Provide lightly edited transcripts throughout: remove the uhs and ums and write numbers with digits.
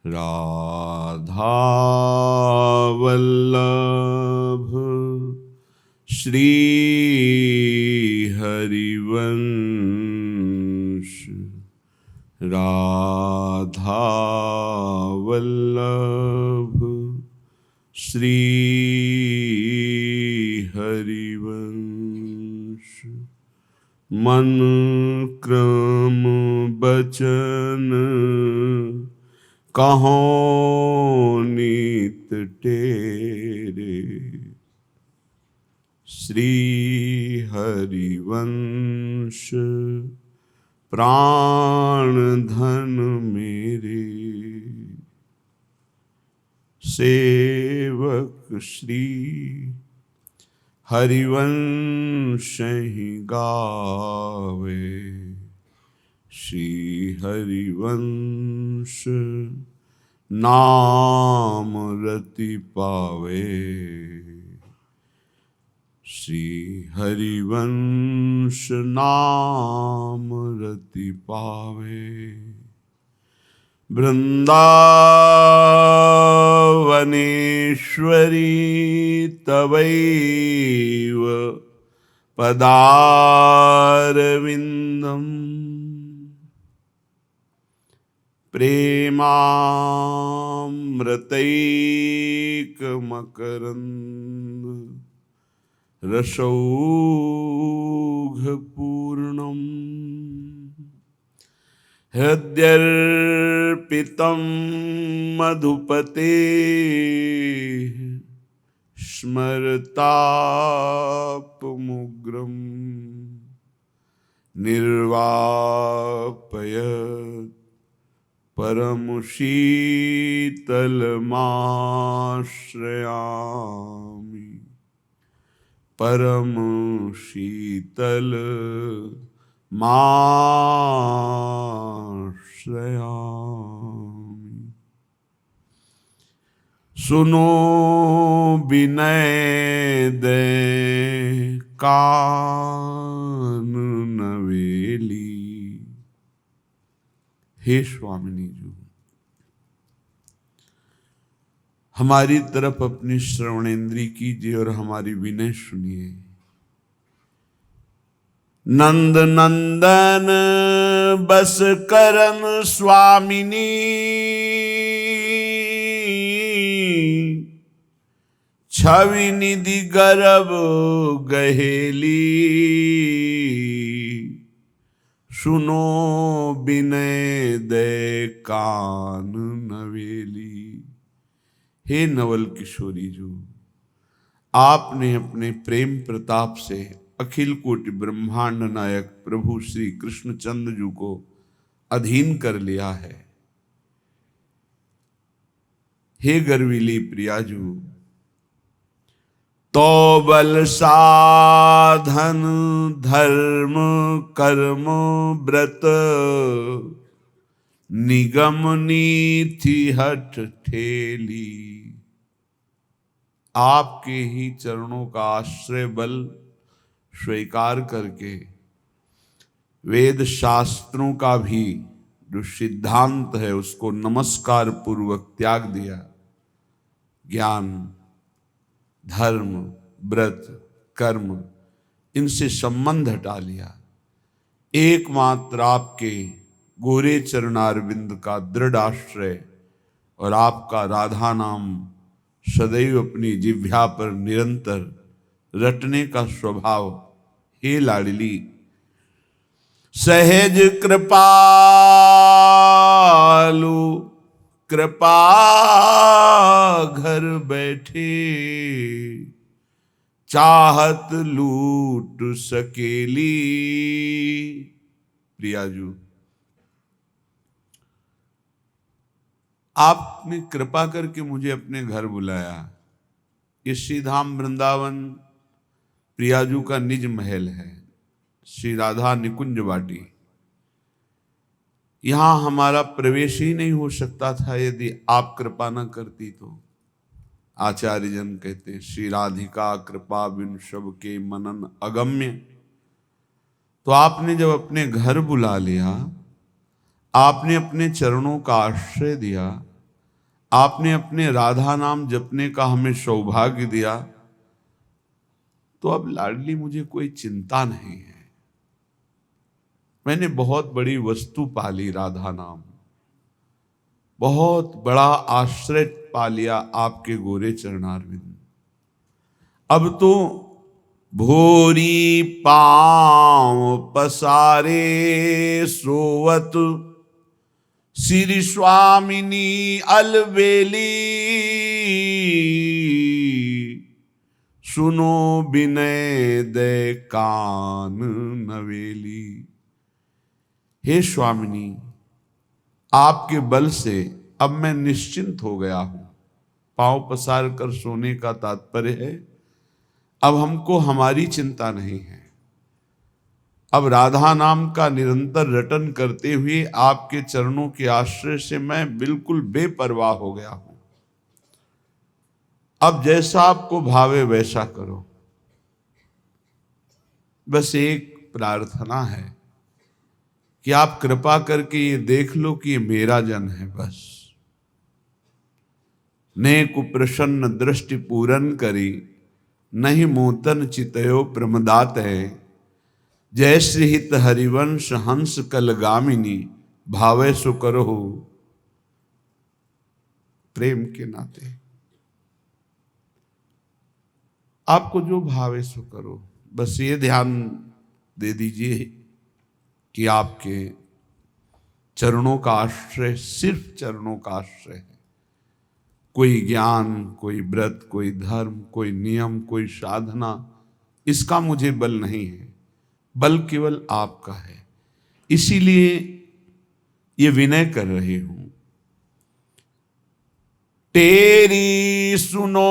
राधा वल्लभ श्री हरिवंश। राधा वल्लभ श्री हरिवंश। मन क्रम बचन कहो नीत टेरे। श्री हरिवंश प्राण धन मेरे। सेवक श्री हरिवंश ही गावे। श्री हरिवंश नाम रति पावे। श्री हरिवंश नाम रति पावे। वृंदावनेश्वरी तवैव पदारविंदम। प्रेमामृतैकमकरंद रसौघपूर्णम्। हृद्यर्पितं मधुपते स्मरतापमुग्रं। निर्वापयत् परमशीतलमाश्रयामि। परम शीतल माश्रयामि। सुनो विनय दे कान नवेली। हे स्वामिनी जी, हमारी तरफ अपनी श्रवणेन्द्री कीजिए और हमारी विनय सुनिए। नंद नंदन बस करन स्वामिनी। छवि निधि गर्भ गहेली। सुनो विनय दे कान नवेली। हे नवल किशोरी जो, आपने अपने प्रेम प्रताप से अखिल कोटि ब्रह्मांड नायक प्रभु श्री कृष्णचंद्र जी को अधीन कर लिया है। हे गर्विली प्रियाजू, तो बल साधन धर्म कर्म व्रत निगम नीति हठ ठेली। आपके ही चरणों का आश्रय बल स्वीकार करके वेद शास्त्रों का भी जो सिद्धांत है उसको नमस्कार पूर्वक त्याग दिया। ज्ञान धर्म व्रत कर्म इनसे संबंध हटा लिया। एकमात्र आपके गोरे चरणारविंद का दृढ़ आश्रय और आपका राधा नाम सदैव अपनी जिह्वा पर निरंतर रटने का स्वभाव। हे लाडली, सहज कृपालु कृपा घर बैठे। चाहत लूट सकेली। प्रियाजू, आपने कृपा करके मुझे अपने घर बुलाया। ये श्रीधाम वृंदावन प्रियाजू का निज महल है, श्री राधा निकुंज वाटी। यहां हमारा प्रवेश ही नहीं हो सकता था यदि आप कृपा न करती तो। आचार्य जन कहते हैं, श्री राधिका कृपा बिन सब के मनन अगम्य। तो आपने जब अपने घर बुला लिया, आपने अपने चरणों का आश्रय दिया, आपने अपने राधा नाम जपने का हमें सौभाग्य दिया, तो अब लाडली मुझे कोई चिंता नहीं है। मैंने बहुत बड़ी वस्तु पाली, राधा नाम, बहुत बड़ा आश्रय पा लिया आपके गोरे चरणारविंद। अब तो भोरी पांव पसारे सोवत श्री स्वामिनी अलबेली, सुनो विनय दे कान नवेली। हे स्वामिनी, आपके बल से अब मैं निश्चिंत हो गया हूं। पांव पसार कर सोने का तात्पर्य है अब हमको हमारी चिंता नहीं है। अब राधा नाम का निरंतर रटन करते हुए आपके चरणों के आश्रय से मैं बिल्कुल बेपरवाह हो गया हूं। अब जैसा आपको भावे वैसा करो। बस एक प्रार्थना है कि आप कृपा करके ये देख लो कि ये मेरा जन है। बस ने कुप्रसन्न दृष्टि पूरन करी, नहीं मोतन चितयो प्रमदात है। जय श्री हित हरिवंश हंस कलगामिनी, भावे सो करो प्रेम के नाते। आपको जो भावे सो करो। बस ये ध्यान दे दीजिए कि आपके चरणों का आश्रय सिर्फ चरणों का आश्रय है। कोई ज्ञान, कोई व्रत, कोई धर्म, कोई नियम, कोई साधना, इसका मुझे बल नहीं है। बल केवल आपका है। इसीलिए ये विनय कर रही हूं। तेरी सुनो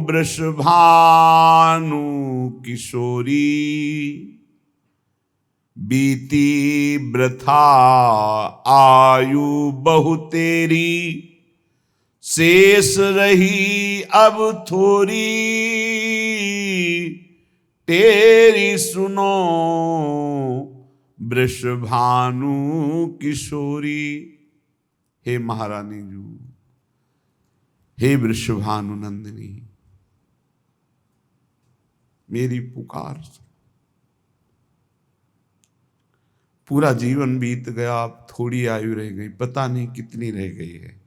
वृषभानु किशोरी, बीती वृथा आयु बहु तेरी, शेष रही अब थोरी। तेरी सुनो वृषभानु किशोरी। हे महारानी जू, हे वृषभानु नंदिनी, मेरी पुकार। पूरा जीवन बीत गया, अब थोड़ी आयु रह गई, पता नहीं कितनी रह गई है,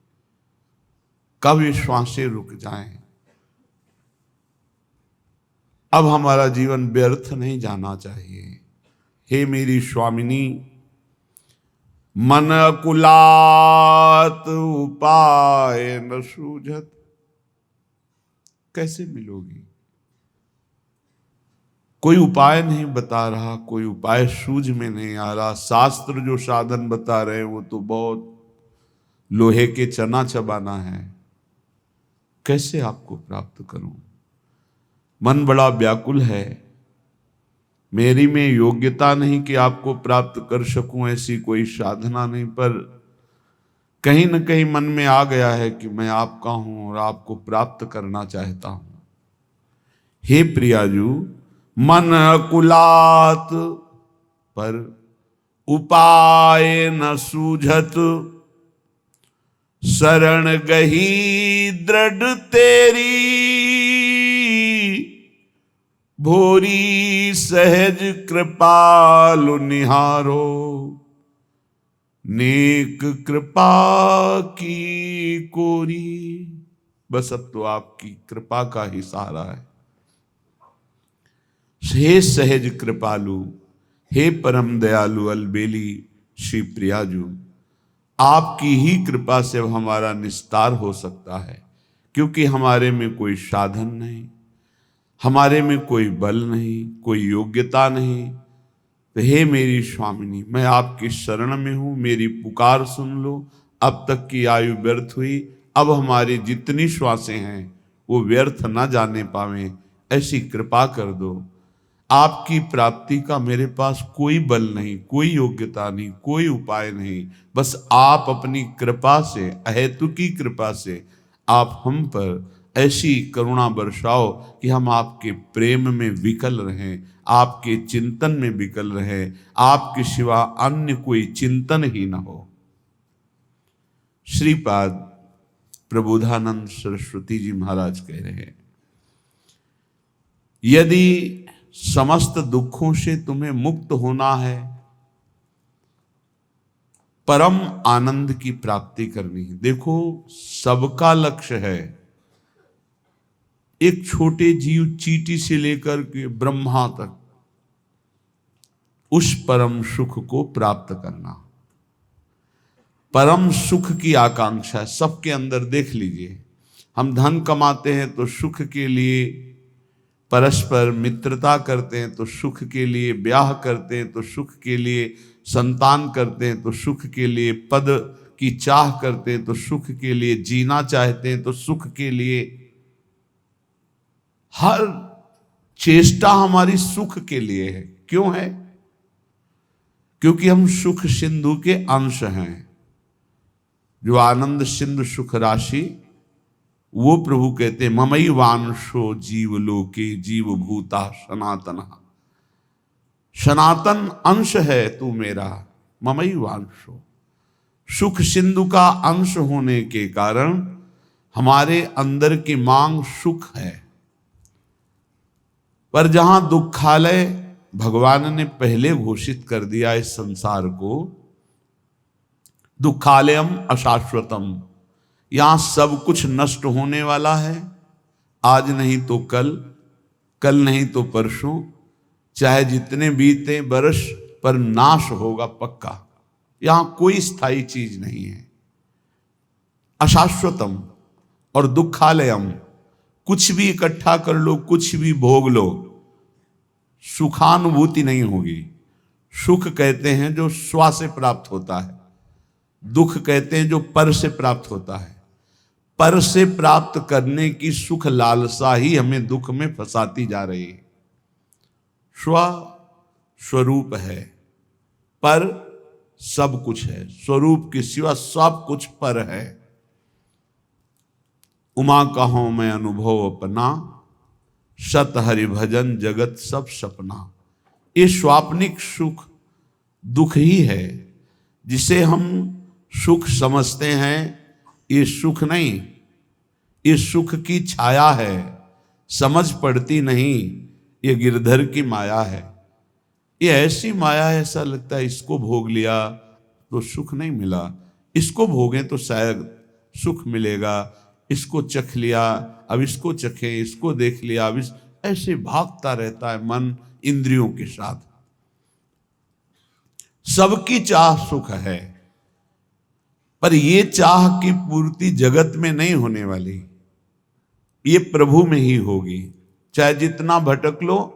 कब ये श्वासें रुक जाएं। अब हमारा जीवन व्यर्थ नहीं जाना चाहिए। हे मेरी स्वामिनी, मन कुलात उपाय न सूझत। कैसे मिलोगी? कोई उपाय नहीं बता रहा, कोई उपाय सूझ में नहीं आ रहा। शास्त्र जो साधन बता रहे हैं वो तो बहुत लोहे के चना चबाना है। कैसे आपको प्राप्त करूं? मन बड़ा व्याकुल है। मेरी में योग्यता नहीं कि आपको प्राप्त कर सकूं, ऐसी कोई साधना नहीं, पर कहीं न कहीं मन में आ गया है कि मैं आपका हूं और आपको प्राप्त करना चाहता हूं। हे प्रियाजू, मन कुलात पर उपाय न सूझत, शरण गही दृढ़ तेरी, भोरी सहज कृपालु निहारो, नेक कृपा की कोरी। बस अब तो आपकी कृपा का ही सहारा है। हे सहज कृपालु, हे परम दयालु अलबेली श्री प्रियाजू, आपकी ही कृपा से हमारा निस्तार हो सकता है, क्योंकि हमारे में कोई साधन नहीं, हमारे में कोई बल नहीं, कोई योग्यता नहीं। तो हे मेरी स्वामिनी, मैं आपकी शरण में हूं, मेरी पुकार सुन लो। अब तक की आयु व्यर्थ हुई, अब हमारी जितनी श्वासें हैं वो व्यर्थ ना जाने पावें, ऐसी कृपा कर दो। आपकी प्राप्ति का मेरे पास कोई बल नहीं, कोई योग्यता नहीं, कोई उपाय नहीं। बस आप अपनी कृपा से, अहेतुकी कृपा से आप हम पर ऐसी करुणा बरसाओ कि हम आपके प्रेम में विकल रहें, आपके चिंतन में विकल रहें, आपके सिवा अन्य कोई चिंतन ही न हो। श्रीपाद प्रबोधानंद सरस्वती जी महाराज कह रहे हैं, यदि समस्त दुखों से तुम्हें मुक्त होना है, परम आनंद की प्राप्ति करनी है। देखो, सबका लक्ष्य है, एक छोटे जीव चींटी से लेकर के ब्रह्मा तक उस परम सुख को प्राप्त करना। परम सुख की आकांक्षा सबके अंदर। देख लीजिए, हम धन कमाते हैं तो सुख के लिए, परस्पर मित्रता करते हैं तो सुख के लिए, ब्याह करते हैं तो सुख के लिए, संतान करते हैं तो सुख के लिए, पद की चाह करते हैं तो सुख के लिए, जीना चाहते हैं तो सुख के लिए। हर चेष्टा हमारी सुख के लिए है। क्यों है? क्योंकि हम सुख सिंधु के अंश हैं। जो आनंद सिंधु सुख राशि, वो प्रभु कहते हैं ममई वांशो जीव लोके जीव भूता सनातन। सनातन अंश है तू मेरा, ममई वांशो। सुख सिंधु का अंश होने के कारण हमारे अंदर की मांग सुख है। पर जहां दुखालय भगवान ने पहले घोषित कर दिया इस संसार को, दुखालयम अशाश्वतम, यहां सब कुछ नष्ट होने वाला है। आज नहीं तो कल, कल नहीं तो परसों, चाहे जितने बीते बरस, पर नाश होगा पक्का। यहां कोई स्थायी चीज नहीं है। अशाश्वतम और दुखालयम, कुछ भी इकट्ठा कर लो, कुछ भी भोग लो, सुखानुभूति नहीं होगी। सुख कहते हैं जो स्व से प्राप्त होता है, दुख कहते हैं जो पर से प्राप्त होता है। पर से प्राप्त करने की सुख लालसा ही हमें दुख में फंसाती जा रही है। स्व स्वरूप है, पर सब कुछ है। स्वरूप के सिवा सब कुछ पर है। उमा कहो मैं अनुभव अपना, सत हरि भजन जगत सब सपना। ये स्वाप्निक सुख दुख ही है। जिसे हम सुख समझते हैं, ये सुख नहीं, ये सुख की छाया है, समझ पड़ती नहीं। ये गिरधर की माया है। ये ऐसी माया है, ऐसा लगता है इसको भोग लिया तो सुख नहीं मिला, इसको भोगें तो शायद सुख मिलेगा, इसको चख लिया अब इसको चखें, इसको देख लिया अब ऐसे भागता रहता है मन इंद्रियों के साथ। सबकी चाह सुख है, पर ये चाह की पूर्ति जगत में नहीं होने वाली, ये प्रभु में ही होगी। चाहे जितना भटक लो,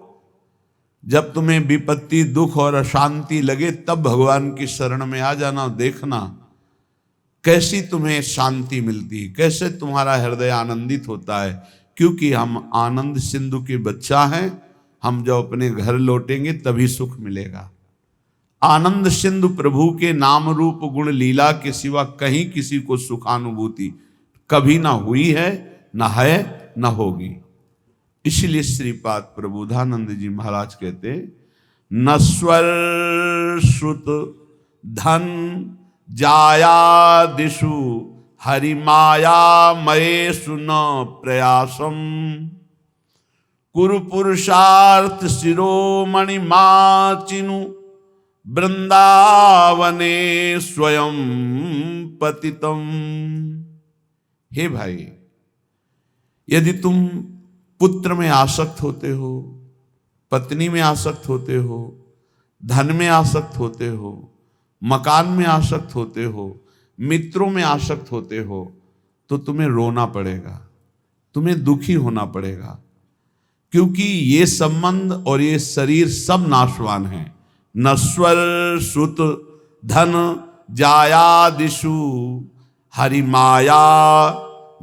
जब तुम्हें विपत्ति दुख और अशांति लगे, तब भगवान की शरण में आ जाना। देखना कैसी तुम्हें शांति मिलती, कैसे तुम्हारा हृदय आनंदित होता है। क्योंकि हम आनंद सिंधु के बच्चा हैं। हम जब अपने घर लौटेंगे तभी सुख मिलेगा। आनंद सिंधु प्रभु के नाम रूप गुण लीला के सिवा कहीं किसी को सुखानुभूति कभी ना हुई है, ना है, ना होगी। इसलिए श्रीपाद प्रबोधानंद जी महाराज कहते, नस्वर श्रुत धन जाया दिशु हरि माया मयेषु न प्रयासम, कुरु पुरुषार्थ शिरोमणि माचिनु वृंदावने स्वयं पतितम। हे भाई, यदि तुम पुत्र में आसक्त होते हो, पत्नी में आसक्त होते हो, धन में आसक्त होते हो, मकान में आसक्त होते हो, मित्रों में आसक्त होते हो, तो तुम्हें रोना पड़ेगा, तुम्हें दुखी होना पड़ेगा। क्योंकि ये संबंध और ये शरीर सब नाशवान हैं। नश्वर सुत धन जायादिषु हरि माया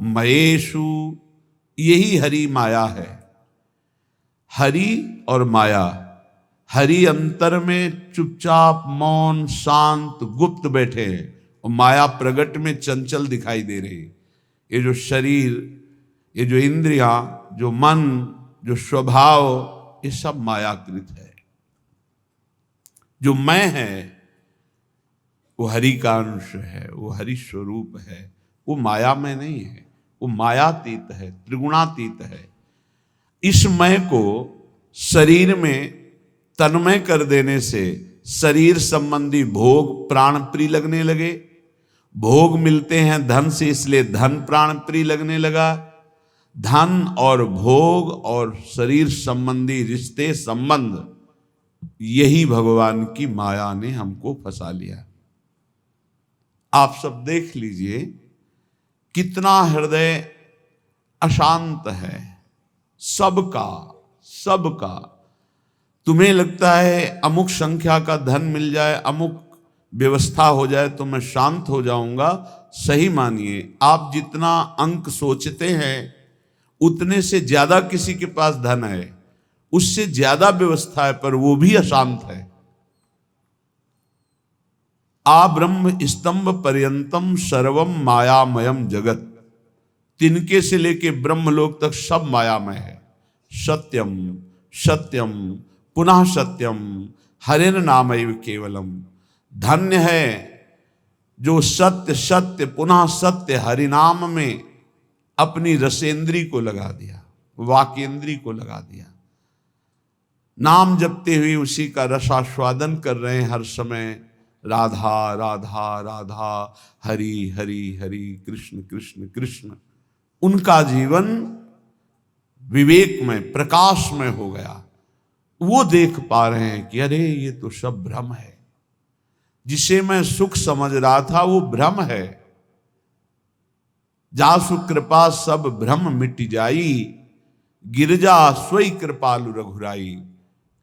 मयेषु, यही हरि माया है। हरि और माया, हरि अंतर में चुपचाप मौन शांत गुप्त बैठे हैं, और माया प्रगट में चंचल दिखाई दे रही। ये जो शरीर, ये जो इंद्रियां, जो मन, जो स्वभाव, ये सब मायाकृत है। जो मैं है वो हरि का अंश है, वो हरि स्वरूप है, वो माया में नहीं है, वो मायातीत है, त्रिगुणातीत है। इस मय को शरीर में तन्मय कर देने से शरीर संबंधी भोग प्राण प्रिय लगने लगे, भोग मिलते हैं धन से इसलिए धन प्राण प्रिय लगने लगा। धन और भोग और शरीर संबंधी रिश्ते संबंध, यही भगवान की माया ने हमको फंसा लिया। आप सब देख लीजिए कितना हृदय अशांत है सबका सबका। तुम्हें लगता है अमुक संख्या का धन मिल जाए, अमुक व्यवस्था हो जाए तो मैं शांत हो जाऊंगा। सही मानिए, आप जितना अंक सोचते हैं उतने से ज्यादा किसी के पास धन है, उससे ज्यादा व्यवस्था है, पर वो भी अशांत है। आ ब्रह्म स्तंभ पर्यंतम सर्वम मायामयम जगत, तिनके से लेके ब्रह्मलोक तक सब मायामय है। सत्यम सत्यम पुनः सत्यम हरेन नामैव केवलम। धन्य है जो सत्य सत्य पुनः सत्य हरिनाम में अपनी रसेंद्री को लगा दिया, वाकेंद्री को लगा दिया। नाम जपते हुए उसी का रसास्वादन कर रहे हैं हर समय। राधा राधा राधा, हरि हरि हरि, कृष्ण कृष्ण कृष्ण। उनका जीवन विवेक में प्रकाश में हो गया। वो देख पा रहे हैं कि अरे ये तो सब भ्रम है, जिसे मैं सुख समझ रहा था वो भ्रम है। जासु कृपा सब भ्रम मिट जाई, गिरजा सोई कृपालु रघुराई।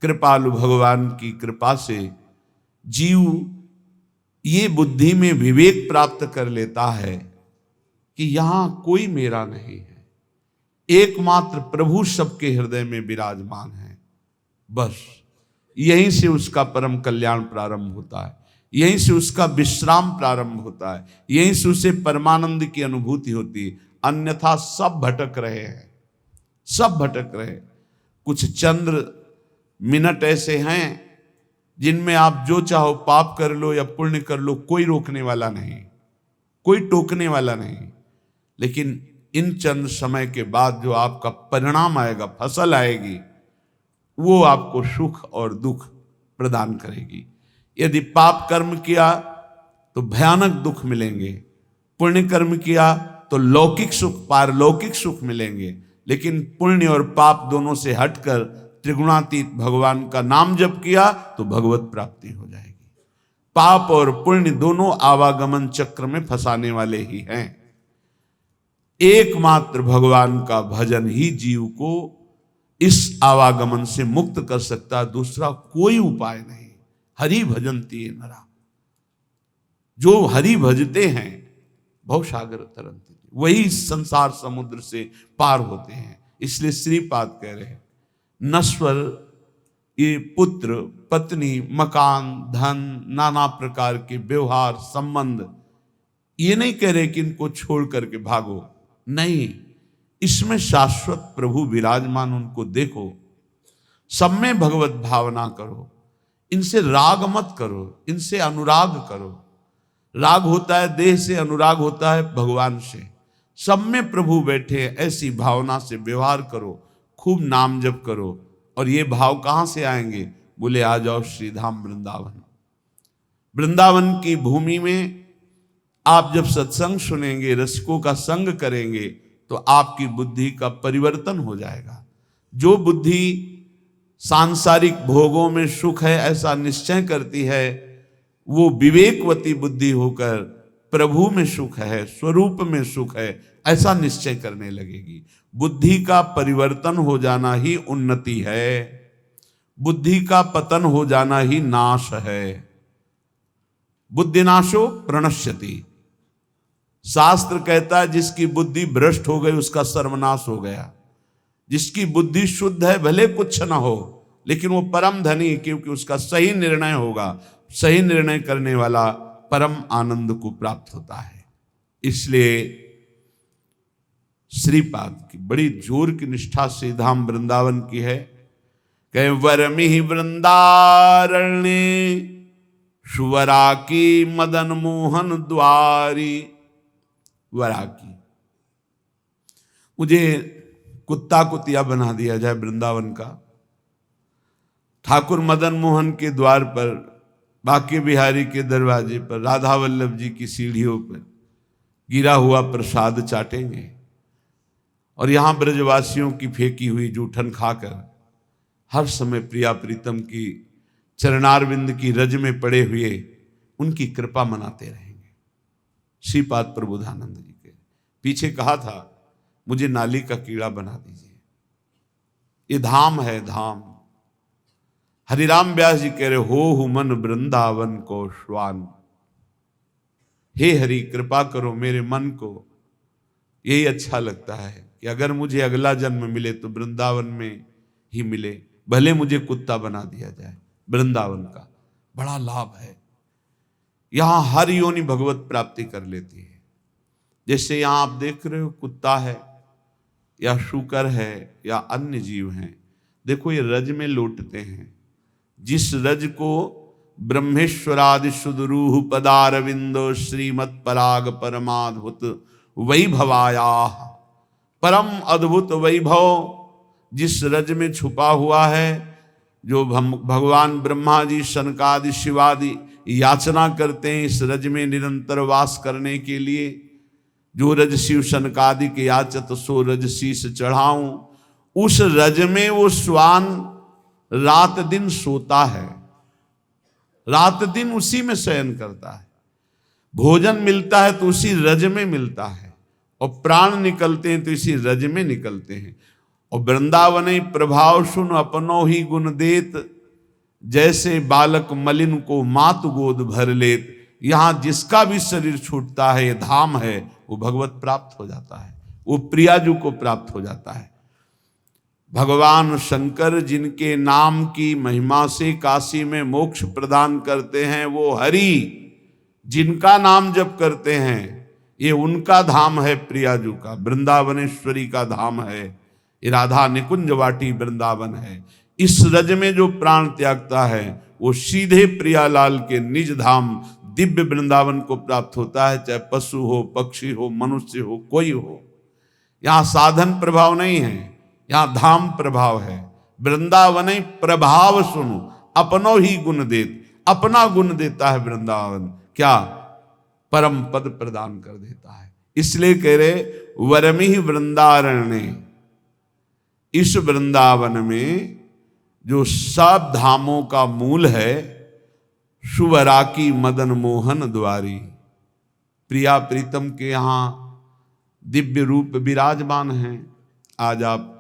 कृपालु भगवान की कृपा से जीव ये बुद्धि में विवेक प्राप्त कर लेता है कि यहां कोई मेरा नहीं है, एकमात्र प्रभु सबके हृदय में विराजमान है। बस यहीं से उसका परम कल्याण प्रारंभ होता है, यहीं से उसका विश्राम प्रारंभ होता है, यहीं से उसे परमानंद की अनुभूति होती है। अन्यथा सब भटक रहे हैं, सब भटक रहे हैं। कुछ चंद्र मिनट ऐसे हैं जिनमें आप जो चाहो पाप कर लो या पुण्य कर लो, कोई रोकने वाला नहीं, कोई टोकने वाला नहीं। लेकिन इन चंद समय के बाद जो आपका परिणाम आएगा, फसल आएगी, वो आपको सुख और दुख प्रदान करेगी। यदि पाप कर्म किया तो भयानक दुख मिलेंगे, पुण्य कर्म किया तो लौकिक सुख पारलौकिक सुख मिलेंगे। लेकिन पुण्य और पाप दोनों से हटकर त्रिगुणातीत भगवान का नाम जप किया तो भगवत प्राप्ति हो जाएगी। पाप और पुण्य दोनों आवागमन चक्र में फंसाने वाले ही हैं। एकमात्र भगवान का भजन ही जीव को इस आवागमन से मुक्त कर सकता है, दूसरा कोई उपाय नहीं। हरि भजन्ति नरा, जो हरि भजते हैं भवसागर तरंति, वही संसार समुद्र से पार होते हैं। इसलिए श्रीपाद कह रहे हैं नश्वर ये पुत्र पत्नी मकान धन नाना प्रकार के व्यवहार संबंध, ये नहीं कह रहे कि इनको छोड़ करके भागो, नहीं, इसमें शाश्वत प्रभु विराजमान, उनको देखो, सब में भगवत भावना करो, इनसे राग मत करो, इनसे अनुराग करो। राग होता है देह से, अनुराग होता है भगवान से। सब में प्रभु बैठे, ऐसी भावना से व्यवहार करो, खूब नाम जप करो। और ये भाव कहां से आएंगे? बोले आ जाओ श्रीधाम वृंदावन। वृंदावन की भूमि में आप जब सत्संग सुनेंगे, रसिकों का संग करेंगे, तो आपकी बुद्धि का परिवर्तन हो जाएगा। जो बुद्धि सांसारिक भोगों में सुख है ऐसा निश्चय करती है, वो विवेकवती बुद्धि होकर प्रभु में सुख है, स्वरूप में सुख है ऐसा निश्चय करने लगेगी। बुद्धि का परिवर्तन हो जाना ही उन्नति है, बुद्धि का पतन हो जाना ही नाश है। बुद्धिनाशो प्रणश्यति, शास्त्र कहता है जिसकी बुद्धि भ्रष्ट हो गई उसका सर्वनाश हो गया। जिसकी बुद्धि शुद्ध है भले कुछ ना हो, लेकिन वो परम धनी, क्योंकि उसका सही निर्णय होगा। सही निर्णय करने वाला परम आनंद को प्राप्त होता है। इसलिए श्रीपाद की बड़ी जोर की निष्ठा से धाम वृंदावन की है। कहे वरमिहि वृंदारण्य सुवरा की मदन मोहन द्वारी, वराकी। मुझे कुत्ता कुतिया बना दिया जाए वृंदावन का, ठाकुर मदन मोहन के द्वार पर, बांके बिहारी के दरवाजे पर, राधा वल्लभ जी की सीढ़ियों पर गिरा हुआ प्रसाद चाटेंगे और यहां ब्रजवासियों की फेंकी हुई जूठन खाकर हर समय प्रिया प्रीतम की चरणारविंद की रज में पड़े हुए उनकी कृपा मनाते रहेंगे। श्रीपाद प्रबोधानंद जी के पीछे कहा था, मुझे नाली का कीड़ा बना दीजिए, ये धाम है धाम। हरिराम व्यास जी कह रहे, हो मन वृंदावन को श्वान। हे हरि कृपा करो मेरे मन को, यही अच्छा लगता है कि अगर मुझे अगला जन्म मिले तो वृंदावन में ही मिले, भले मुझे कुत्ता बना दिया जाए। वृंदावन का बड़ा लाभ है, यहां हर योनि भगवत प्राप्ति कर लेती है। जैसे यहां आप देख रहे हो कुत्ता है या शूकर है या अन्य जीव हैं, देखो ये रज में लौटते हैं। जिस रज को ब्रह्मेश्वरादि सुदरूह पदारविंदो श्रीमत् पराग परमाद्भुत वैभवाया, परम अद्भुत वैभव जिस रज में छुपा हुआ है, जो भगवान ब्रह्मा जी सनकादि शिवादि याचना करते हैं इस रज में निरंतर वास करने के लिए। जो रज शिव सनकादि के याचत सो रज शीस चढ़ाऊं, उस रज में वो श्वान रात दिन सोता है, रात दिन उसी में शयन करता है। भोजन मिलता है तो उसी रज में मिलता है, और प्राण निकलते हैं तो इसी रज में निकलते हैं। और वृंदावन प्रभाव सुन अपनो ही गुण देत, जैसे बालक मलिन को मात गोद भर लेत। यहां जिसका भी शरीर छूटता है, ये धाम है, वो भगवत प्राप्त हो जाता है, वो प्रियाजू को प्राप्त हो जाता है। भगवान शंकर जिनके नाम की महिमा से काशी में मोक्ष प्रदान करते हैं, वो हरि जिनका नाम जप करते हैं, ये उनका धाम है, प्रियाजू का, वृंदावनेश्वरी का धाम है। ये राधा निकुंज वाटी वृंदावन है। इस रज में जो प्राण त्यागता है वो सीधे प्रियालाल के निज धाम दिव्य वृंदावन को प्राप्त होता है, चाहे पशु हो, पक्षी हो, मनुष्य हो, कोई हो। यहां साधन प्रभाव नहीं है, यहां धाम प्रभाव है। वृंदावन प्रभाव सुनो अपनो ही गुण देत, अपना गुण देता है वृंदावन, क्या परम पद प्रदान कर देता है। इसलिए कह रहे वरमि वृंदारण्य, इस वृंदावन में जो सब धामों का मूल है, सुवराकी मदन मोहन द्वारी, प्रिया प्रीतम के यहाँ दिव्य रूप विराजमान हैं। आज आप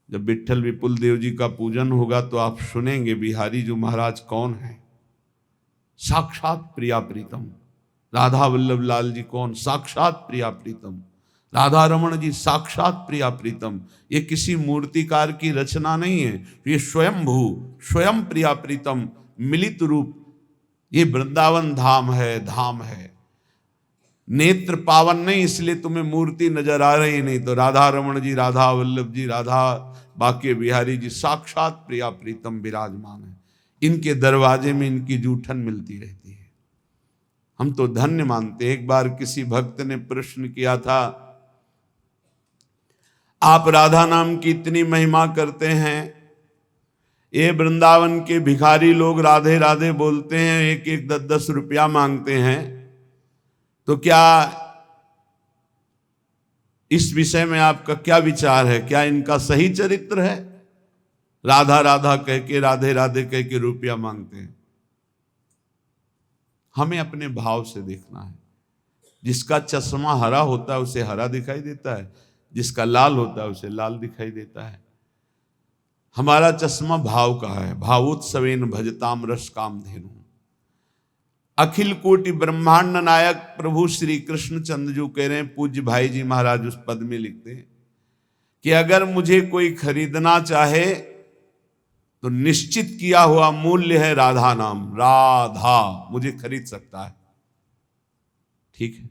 जब विट्ठल विपुल देव जी का पूजन होगा तो आप सुनेंगे बिहारी जो महाराज कौन है, साक्षात प्रिया प्रीतम। राधा वल्लभ लाल जी कौन, साक्षात प्रिया प्रीतम। राधा रमण जी साक्षात प्रिया प्रीतम। ये किसी मूर्तिकार की रचना नहीं है, ये स्वयंभू स्वयं प्रिया प्रीतम मिलित रूप, ये वृंदावन धाम है, धाम है। नेत्र पावन नहीं इसलिए तुम्हें मूर्ति नजर आ रही नहीं, तो राधा रमण जी, राधा वल्लभ जी, राधा बांके बिहारी जी साक्षात प्रिया प्रीतम विराजमान है। इनके दरवाजे में इनकी जूठन मिलती रहती है। हम तो धन्य मानते। एक बार किसी भक्त ने प्रश्न किया था, आप राधा नाम की इतनी महिमा करते हैं, ये वृंदावन के भिखारी लोग राधे राधे बोलते हैं, एक एक 10-10 रुपया मांगते हैं, तो क्या इस विषय में आपका क्या विचार है? क्या इनका सही चरित्र है? राधा राधा कह के, राधे राधे कह के रुपया मांगते हैं। हमें अपने भाव से देखना है। जिसका चश्मा हरा होता है उसे हरा दिखाई देता है, जिसका लाल होता है उसे लाल दिखाई देता है। हमारा चश्मा भाव का है। भावोत्सवेन भजताम रस कामधेनु। अखिल कोटि ब्रह्मांड नायक प्रभु श्री कृष्ण चंद्र जो कह रहे हैं, पूज्य भाई जी महाराज उस पद में लिखते हैं कि अगर मुझे कोई खरीदना चाहे तो निश्चित किया हुआ मूल्य है राधा नाम। राधा मुझे खरीद सकता है, ठीक है।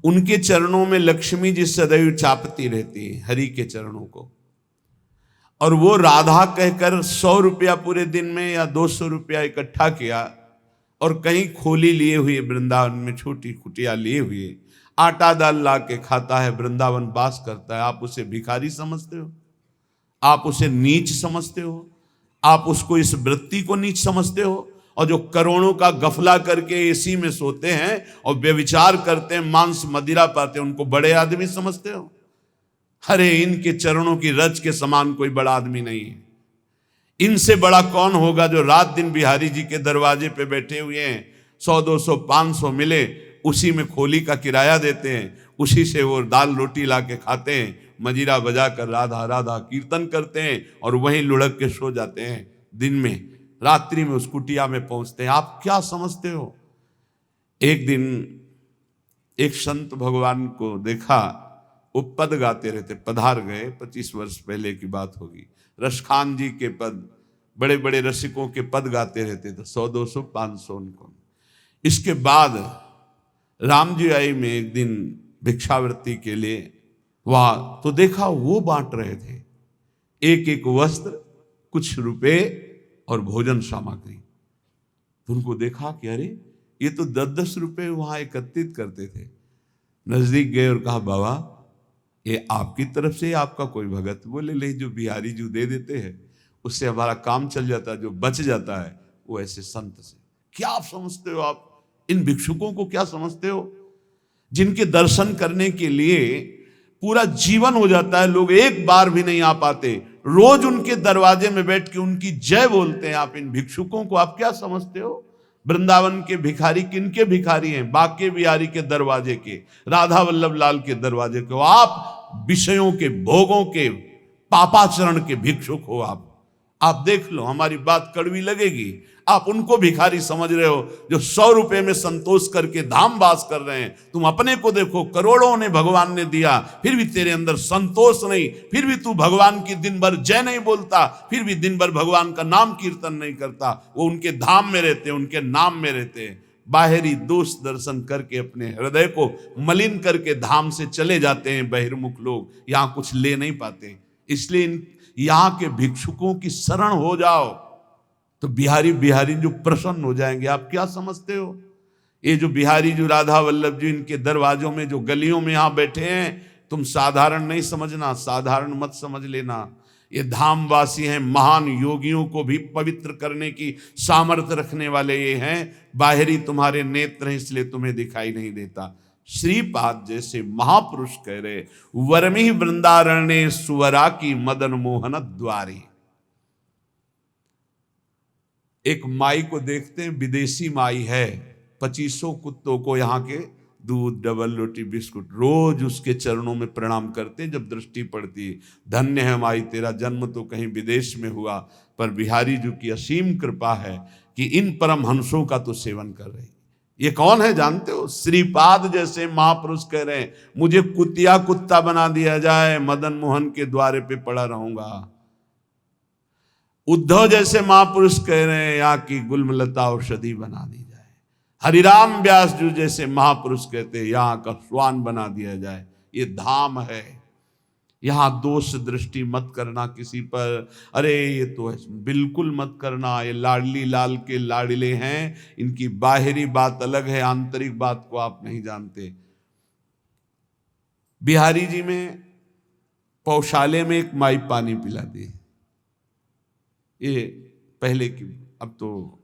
उनके चरणों में लक्ष्मी जी सदैव चापती रहती है हरि के चरणों को, और वो राधा कहकर 100 रुपया पूरे दिन में या 200 रुपया इकट्ठा किया और कहीं खोली लिए हुए वृंदावन में छोटी कुटिया लिए हुए आटा दाल ला के खाता है, वृंदावन वास करता है, आप उसे भिखारी समझते हो? आप उसे नीच समझते हो? आप उसको, इस वृत्ति को नीच समझते हो? और जो करोड़ों का गफला करके एसी में सोते हैं और व्यभिचार करते हैं, मांस मदिरा पाते हैं, उनको बड़े आदमी समझते हो? अरे इनके चरणों की रज के समान कोई बड़ा आदमी नहीं है। इनसे बड़ा कौन होगा जो रात दिन बिहारी जी के दरवाजे पे बैठे हुए हैं, 100 200 500 मिले उसी में खोली का किराया देते हैं, उसी से वो दाल रोटी ला के खाते हैं, मजीरा बजा कर राधा राधा कीर्तन करते हैं और वहीं लुढ़क के सो जाते हैं। दिन में, रात्रि में उस कुटिया में पहुंचते हैं। आप क्या समझते हो? एक दिन एक संत भगवान को देखा, वो पद गाते रहते, पधार गए, 25 वर्ष पहले की बात होगी। रसखान जी के पद, बड़े बड़े रसिकों के पद गाते रहते थे, 100 200 500 उनको। इसके बाद राम जी आई में एक दिन भिक्षावृत्ति के लिए, वहां तो देखा वो बांट रहे थे, एक एक वस्त्र, कुछ रुपए और भोजन सामग्री। तो उनको देखा कि अरे ये तो 10-10 रुपए वहां एकत्रित करते थे। नजदीक गए और कहा, बाबा ये आपकी तरफ से आपका कोई भगत? बोले नहीं, जो बिहारी जी दे देते हैं उससे हमारा काम चल जाता है, जो बच जाता है वो ऐसे संत से। क्या आप समझते हो? आप इन भिक्षुकों को क्या समझते हो, जिनके दर्शन करने के लिए पूरा जीवन हो जाता है, लोग एक बार भी नहीं आ पाते, रोज उनके दरवाजे में बैठ के उनकी जय बोलते हैं। आप इन भिक्षुकों को आप क्या समझते हो? वृंदावन के भिखारी किनके भिखारी हैं? बाके बिहारी के दरवाजे के, राधा वल्लभ लाल के दरवाजे के। आप विषयों के, भोगों के, पापाचरण के भिक्षुक हो। आप देख लो, हमारी बात कड़वी लगेगी, आप उनको भिखारी समझ रहे हो जो 100 रुपए में संतोष करके धाम वास कर रहे हैं। तुम अपने को देखो, करोड़ों ने भगवान ने दिया, फिर भी तेरे अंदर संतोष नहीं, फिर भी तू भगवान की दिन भर जय नहीं बोलता, फिर भी दिन भर भगवान का नाम कीर्तन नहीं करता। वो उनके धाम में रहते हैं, उनके नाम में रहते हैं। बाहरी दोष दर्शन करके अपने हृदय को मलिन करके धाम से चले जाते हैं बहिर्मुख लोग, यहाँ कुछ ले नहीं पाते। इसलिए यहाँ के भिक्षुकों की शरण हो जाओ तो बिहारी जो प्रसन्न हो जाएंगे। आप क्या समझते हो? ये जो बिहारी जो राधा वल्लभ जी इनके दरवाजों में, जो गलियों में यहाँ बैठे हैं, तुम साधारण नहीं समझना, साधारण मत समझ लेना। ये धामवासी हैं, महान योगियों को भी पवित्र करने की सामर्थ्य रखने वाले ये हैं। बाहरी तुम्हारे नेत्र हैं इसलिए तुम्हें दिखाई नहीं देता। श्रीपाद जैसे महापुरुष कह रहे, वर्मी वृंदारण्य सुवरा की मदन मोहन द्वारी। एक माई को देखते हैं, विदेशी माई है, 2500 कुत्तों को यहाँ के दूध, डबल रोटी, बिस्कुट, रोज उसके चरणों में प्रणाम करते हैं। जब दृष्टि पड़ती है, धन्य है माई, तेरा जन्म तो कहीं विदेश में हुआ, पर बिहारी जी की असीम कृपा है कि इन परम हंसों का तो सेवन कर रही। ये कौन है जानते हो? श्रीपाद जैसे महापुरुष कह रहे हैं, मुझे कुतिया कुत्ता बना दिया जाए, मदन मोहन के द्वारे पे पड़ा रहूंगा। उद्धव जैसे महापुरुष कह रहे हैं, यहाँ की गुलमलता औषधि बना दी जाए। हरिराम व्यास जी जैसे महापुरुष कहते हैं, यहाँ का स्वान बना दिया जाए। ये धाम है, यहाँ दोष दृष्टि मत करना किसी पर। अरे ये तो है, बिल्कुल मत करना। ये लाडली लाल के लाडले हैं, इनकी बाहरी बात अलग है, आंतरिक बात को आप नहीं जानते। बिहारी जी में पौशाले में एक माई पानी पिला दी। ये पहले की, अब तो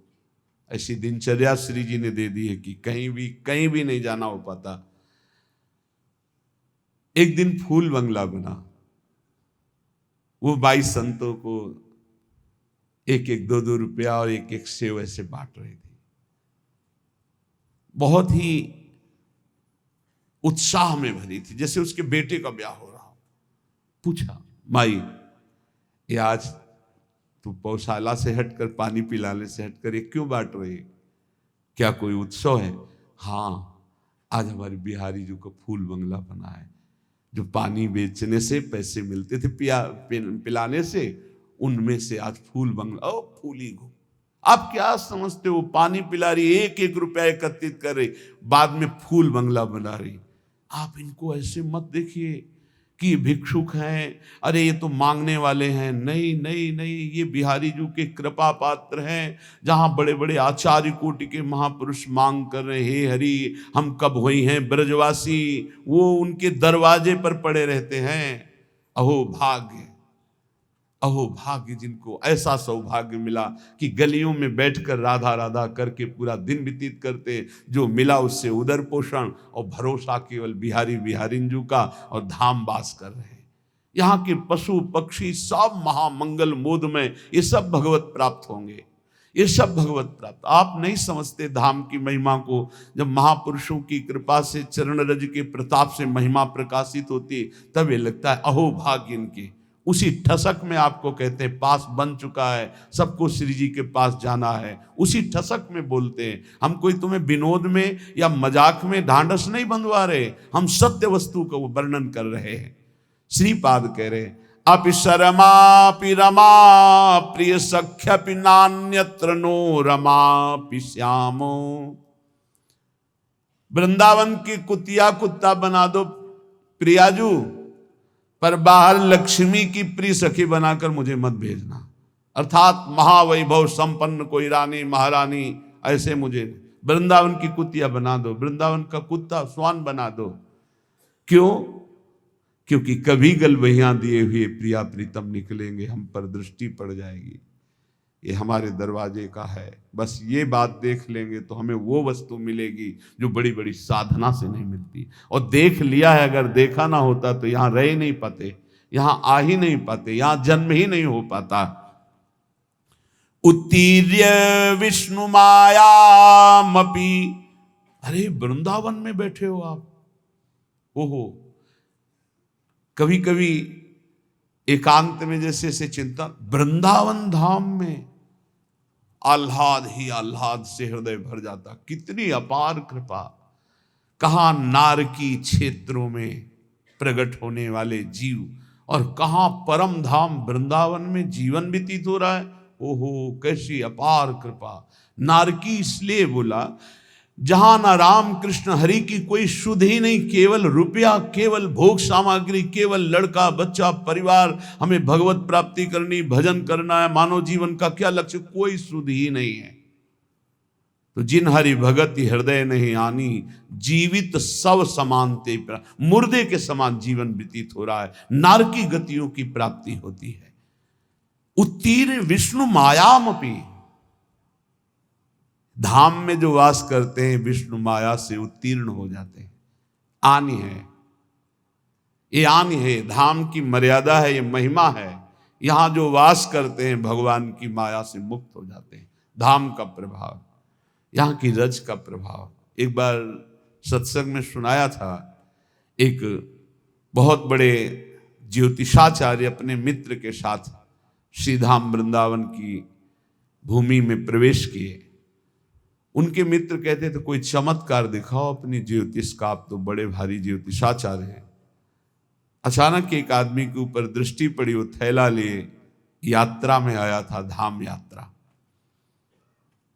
ऐसी दिनचर्या श्री जी ने दे दी है कि कहीं भी नहीं जाना हो पाता। एक दिन फूल बंगला बना, वो 22 संतों को 1-1 2-2 रुपया और 1-1 सेव ऐसे बांट रही थी। बहुत ही उत्साह में भरी थी, जैसे उसके बेटे का ब्याह हो रहा हो। पूछा, माई ये आज तू पौशाला से हटकर, पानी पिलाने से हटकर ये क्यों बांट रही है? क्या कोई उत्सव है? हाँ, आज हमारे बिहारी जी को फूल बंगला बना है। जो पानी बेचने से पैसे मिलते थे पिलाने से, उनमें से आज फूल बंगला। ओ फूली घूम, आप क्या समझते हो? पानी पिला रही, 1-1 रुपया एकत्रित कर रही, बाद में फूल बंगला बना रही। आप इनको ऐसे मत देखिए कि भिक्षुक हैं, अरे ये तो मांगने वाले हैं। नहीं नहीं नहीं, ये बिहारी जी के कृपा पात्र हैं। जहाँ बड़े बड़े आचार्य कोटि के महापुरुष मांग कर रहे, हे हरि हम कब हुई हैं ब्रजवासी, वो उनके दरवाजे पर पड़े रहते हैं। अहो भाग्य, अहो भाग्य जिनको ऐसा सौभाग्य मिला कि गलियों में बैठकर राधा राधा करके पूरा दिन व्यतीत करते। जो मिला उससे उदर पोषण और भरोसा केवल बिहारी बिहारिंजू का, और धाम वास कर रहे हैं। यहाँ के पशु पक्षी सब महामंगल मोद में, ये सब भगवत प्राप्त होंगे, ये सब भगवत प्राप्त। आप नहीं समझते धाम की महिमा को। जब महापुरुषों की कृपा से, चरण रज के प्रताप से महिमा प्रकाशित होती, तब ये लगता है अहो भाग्य इनके। उसी ठसक में आपको कहते हैं पास बन चुका है, सबको श्री जी के पास जाना है, उसी ठसक में बोलते हैं। हम कोई तुम्हें विनोद में या मजाक में ढांढस नहीं बंधवा रहे, हम सत्य वस्तु का वर्णन कर रहे हैं। श्रीपाद कह रहे अपि शरमापि रमा प्रिय सख्यपि नान्यत्र नो रमापि श्यामो। वृंदावन की कुतिया कुत्ता बना दो प्रियाजू, पर बाहर लक्ष्मी की प्रिय सखी बनाकर मुझे मत भेजना। अर्थात महावैभव संपन्न कोई रानी महारानी ऐसे मुझे वृंदावन की कुतिया बना दो, वृंदावन का कुत्ता स्वान बना दो। क्यों? क्योंकि कभी गलबहियां दिए हुए प्रिया प्रीतम निकलेंगे, हम पर दृष्टि पड़ जाएगी। ये हमारे दरवाजे का है, बस ये बात देख लेंगे तो हमें वो वस्तु मिलेगी जो बड़ी बड़ी साधना से नहीं मिलती। और देख लिया है, अगर देखा ना होता तो यहां रह ही नहीं पाते, यहां आ ही नहीं पाते, यहां जन्म ही नहीं हो पाता। उत्तीर्य विष्णु मायामपि, अरे वृंदावन में बैठे हो आप, ओहो। कभी कभी एकांत में जैसे से चिंतन, वृंदावन धाम में आह्लाद ही आह्लाद से हृदय भर जाता। कितनी अपार कृपा। कहां नारकी क्षेत्रों में प्रकट होने वाले जीव, और कहां परम धाम वृंदावन में जीवन व्यतीत हो रहा है। ओहो कैसी अपार कृपा। नारकी इसलिए बोला जहां ना राम कृष्ण हरि की कोई शुद्ध ही नहीं, केवल रुपया, केवल भोग सामग्री, केवल लड़का बच्चा परिवार, हमें भगवत प्राप्ति करनी, भजन करना है, मानव जीवन का क्या लक्ष्य, कोई शुद्ध ही नहीं है। तो जिन हरि भगति हृदय नहीं आनी, जीवित सब समानते, मुर्दे के समान जीवन व्यतीत हो रहा है। नारकी गतियों की प्राप्ति होती है। उत्तीर्ण विष्णु मायामपि, धाम में जो वास करते हैं विष्णु माया से उत्तीर्ण हो जाते हैं। आनी है, ये आनी है, धाम की मर्यादा है, ये महिमा है। यहां जो वास करते हैं भगवान की माया से मुक्त हो जाते हैं। धाम का प्रभाव, यहां की रज का प्रभाव। एक बार सत्संग में सुनाया था, एक बहुत बड़े ज्योतिषाचार्य अपने मित्र के साथ श्रीधाम वृंदावन की भूमि में प्रवेश किए। उनके मित्र कहते थे कोई चमत्कार दिखाओ अपनी ज्योतिष का, आप तो बड़े भारी ज्योतिषाचार्य हैं। अचानक एक आदमी के ऊपर दृष्टि पड़ी, वो थैला लिए यात्रा में आया था, धाम यात्रा।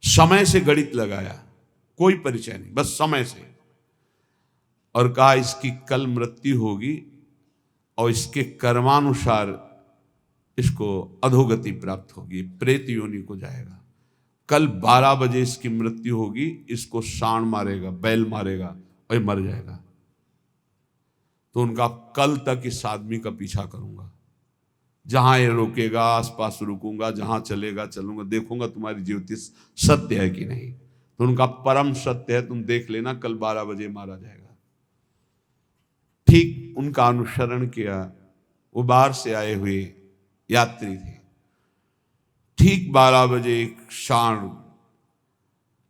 समय से गणित लगाया, कोई परिचय नहीं, बस समय से, और कहा इसकी कल मृत्यु होगी और इसके कर्मानुसार इसको अधोगति प्राप्त होगी, प्रेत योनि को जाएगा। कल 12 बजे इसकी मृत्यु होगी, इसको सांड मारेगा, बैल मारेगा और मर जाएगा। तो उनका कल तक इस आदमी का पीछा करूंगा, जहां ये रोकेगा आसपास रुकूंगा, जहां चलेगा चलूंगा, देखूंगा तुम्हारी ज्योतिष सत्य है कि नहीं। तो उनका परम सत्य है, तुम देख लेना कल 12 बजे मारा जाएगा। ठीक उनका अनुसरण किया। वो बाहर से आए हुए यात्री थे। ठीक 12 बजे एक सांड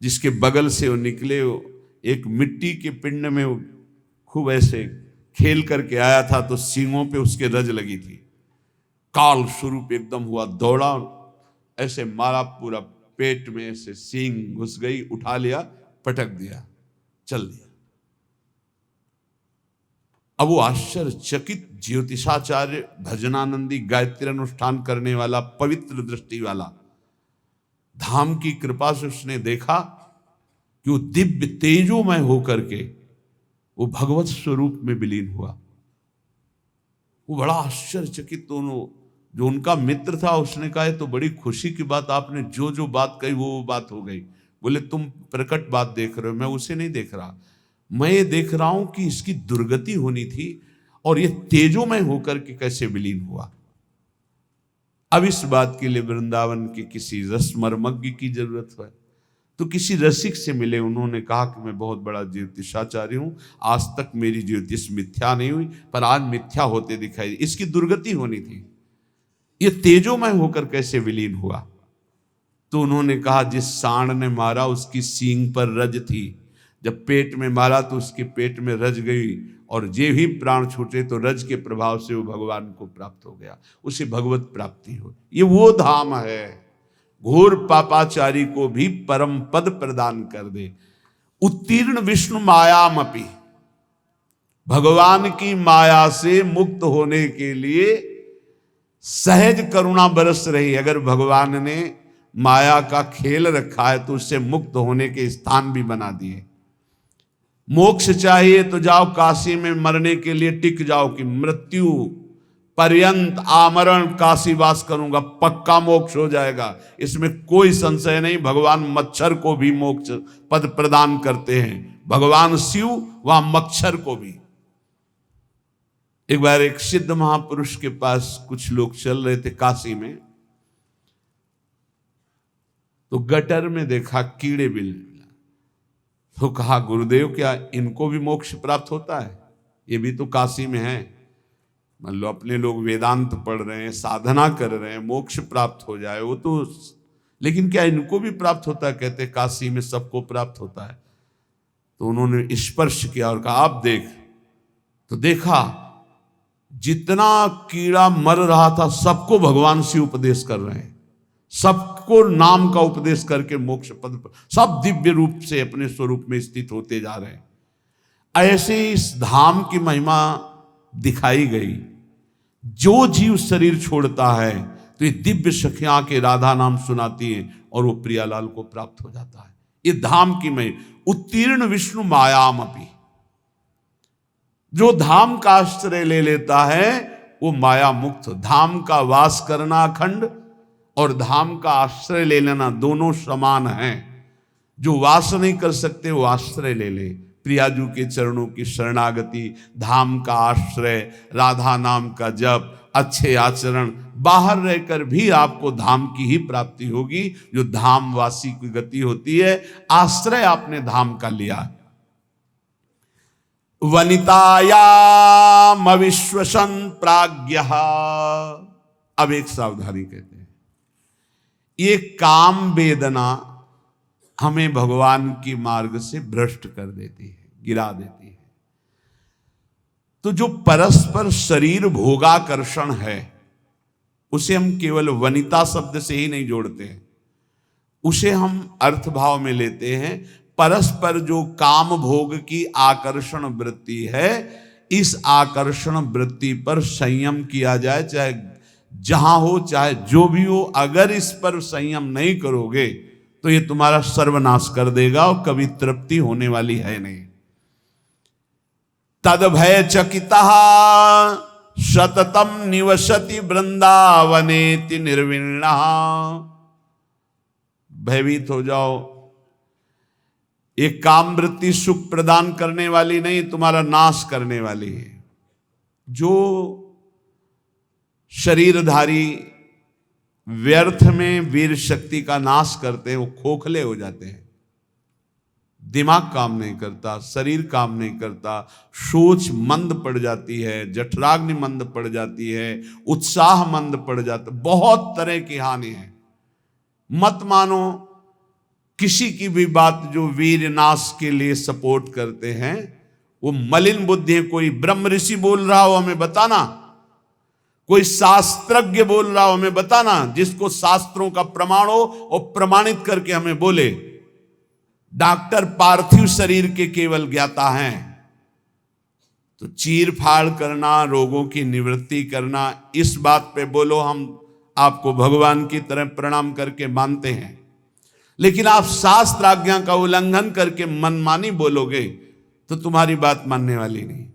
जिसके बगल से वो निकले, वो एक मिट्टी के पिंड में वो खूब ऐसे खेल करके आया था, तो सींगों पे उसके रज लगी थी। काल स्वरूप एकदम हुआ, दौड़ा, ऐसे मारा, पूरा पेट में ऐसे सींग घुस गई, उठा लिया, पटक दिया, चल दिया। अब वो आश्चर्यचकित ज्योतिषाचार्य, भजनानंदी, गायत्री अनुष्ठान करने वाला, पवित्र दृष्टि वाला, धाम की कृपा से उसने देखा कि वो दिव्य तेजोमय होकर के वो भगवत स्वरूप में विलीन हुआ। वो बड़ा आश्चर्यचकित, दोनों जो उनका मित्र था उसने कहा ये तो बड़ी खुशी की बात, आपने जो जो बात कही वो बात हो गई। बोले तुम प्रकट बात देख रहे हो, मैं उसे नहीं देख रहा, मैं ये देख रहा हूं कि इसकी दुर्गति होनी थी और ये तेजोमय होकर के कैसे विलीन हुआ। अब इस बात के लिए वृंदावन के किसी रसमर्मज्ञ की जरूरत है। तो किसी रसिक से मिले, उन्होंने कहा कि मैं बहुत बड़ा ज्योतिषाचार्य हूं, आज तक मेरी ज्योतिष मिथ्या नहीं हुई, पर आज मिथ्या होते दिखाई, इसकी दुर्गति होनी थी, ये तेजोमय होकर कैसे विलीन हुआ। तो उन्होंने कहा जिस सांड ने मारा उसकी सींग पर रज थी, जब पेट में मारा तो उसके पेट में रज गई, और जे ही प्राण छूटे तो रज के प्रभाव से वो भगवान को प्राप्त हो गया, उसे भगवत प्राप्ति हो। ये वो धाम है, घोर पापाचारी को भी परम पद प्रदान कर दे। उत्तीर्ण विष्णु मायामपि, भगवान की माया से मुक्त होने के लिए सहज करुणा बरस रही। अगर भगवान ने माया का खेल रखा है तो उससे मुक्त होने के स्थान भी बना दिए। मोक्ष चाहिए तो जाओ काशी में, मरने के लिए टिक जाओ कि मृत्यु पर्यंत आमरण काशी वास करूंगा, पक्का मोक्ष हो जाएगा, इसमें कोई संशय नहीं। भगवान मच्छर को भी मोक्ष पद प्रदान करते हैं, भगवान शिव वहां मच्छर को भी। एक बार एक सिद्ध महापुरुष के पास कुछ लोग चल रहे थे काशी में, तो गटर में देखा कीड़े बिल, तो कहा गुरुदेव क्या इनको भी मोक्ष प्राप्त होता है? ये भी तो काशी में है, मान लो अपने लोग वेदांत पढ़ रहे हैं, साधना कर रहे हैं, मोक्ष प्राप्त हो जाए वो तो, लेकिन क्या इनको भी प्राप्त होता है? कहते काशी में सबको प्राप्त होता है। तो उन्होंने स्पर्श किया और कहा आप देख, तो देखा जितना कीड़ा मर रहा था सबको भगवान शिव उपदेश कर रहे हैं, सबको नाम का उपदेश करके मोक्ष पद पर सब दिव्य रूप से अपने स्वरूप में स्थित होते जा रहे हैं। ऐसे इस धाम की महिमा दिखाई गई। जो जीव शरीर छोड़ता है तो ये दिव्य सखियां के राधा नाम सुनाती हैं और वो प्रियालाल को प्राप्त हो जाता है। ये धाम की महिमा। उत्तीर्ण विष्णु मायामपि, जो धाम का आश्रय ले लेता है वो माया मुक्त। धाम का वास करना अखंड और धाम का आश्रय ले लेना दोनों समान हैं। जो वास नहीं कर सकते वो आश्रय ले ले, प्रियाजू के चरणों की शरणागति, धाम का आश्रय, राधा नाम का जप, अच्छे आचरण, बाहर रहकर भी आपको धाम की ही प्राप्ति होगी, जो धाम वासी की गति होती है। आश्रय आपने धाम का लिया। वनितायाम अविश्वसन प्राज्ञः, अब एक सावधानी कहते हैं, ये काम वेदना हमें भगवान की मार्ग से भ्रष्ट कर देती है, गिरा देती है। तो जो परस्पर शरीर भोगाकर्षण है उसे हम केवल वनिता शब्द से ही नहीं जोड़ते हैं, उसे हम अर्थभाव में लेते हैं। परस्पर जो काम भोग की आकर्षण वृत्ति है, इस आकर्षण वृत्ति पर संयम किया जाए, चाहे जहां हो चाहे जो भी हो। अगर इस पर संयम नहीं करोगे तो ये तुम्हारा सर्वनाश कर देगा और कभी तृप्ति होने वाली है नहीं। तद भय चकिता सततम निवसति वृंदावनेति निर्विण्णा, भयभीत हो जाओ, एक काम वृत्ति सुख प्रदान करने वाली नहीं, तुम्हारा नाश करने वाली है। जो शरीरधारी व्यर्थ में वीर शक्ति का नाश करते हैं वो खोखले हो जाते हैं, दिमाग काम नहीं करता, शरीर काम नहीं करता, सोच मंद पड़ जाती है, जठराग्नि मंद पड़ जाती है, उत्साह मंद पड़ जाता, बहुत तरह की हानि है। मत मानो किसी की भी बात जो वीर नाश के लिए सपोर्ट करते हैं, वो मलिन बुद्धि है। कोई ब्रह्म ऋषि बोल रहा हो हमें बताना, कोई शास्त्रज्ञ बोल रहा हो हमें बताना, जिसको शास्त्रों का प्रमाण हो और प्रमाणित करके हमें बोले। डॉक्टर पार्थिव शरीर के केवल ज्ञाता हैं, तो चीर फाड़ करना, रोगों की निवृत्ति करना, इस बात पे बोलो, हम आपको भगवान की तरह प्रणाम करके मानते हैं। लेकिन आप शास्त्र आज्ञा का उल्लंघन करके मनमानी बोलोगे तो तुम्हारी बात मानने वाली नहीं।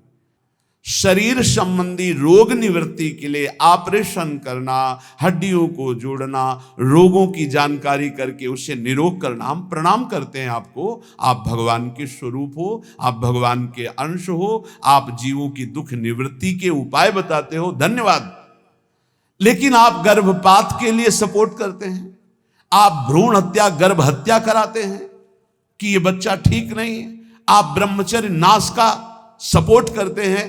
शरीर संबंधी रोग निवृत्ति के लिए ऑपरेशन करना, हड्डियों को जोड़ना, रोगों की जानकारी करके उसे निरोग करना। हम प्रणाम करते हैं आपको, आप भगवान के स्वरूप हो, आप भगवान के अंश हो, आप जीवों की दुख निवृत्ति के उपाय बताते हो, धन्यवाद। लेकिन आप गर्भपात के लिए सपोर्ट करते हैं, आप भ्रूण हत्या, गर्भ हत्या कराते हैं कि ये बच्चा ठीक नहीं है, आप ब्रह्मचर्य नाश का सपोर्ट करते हैं।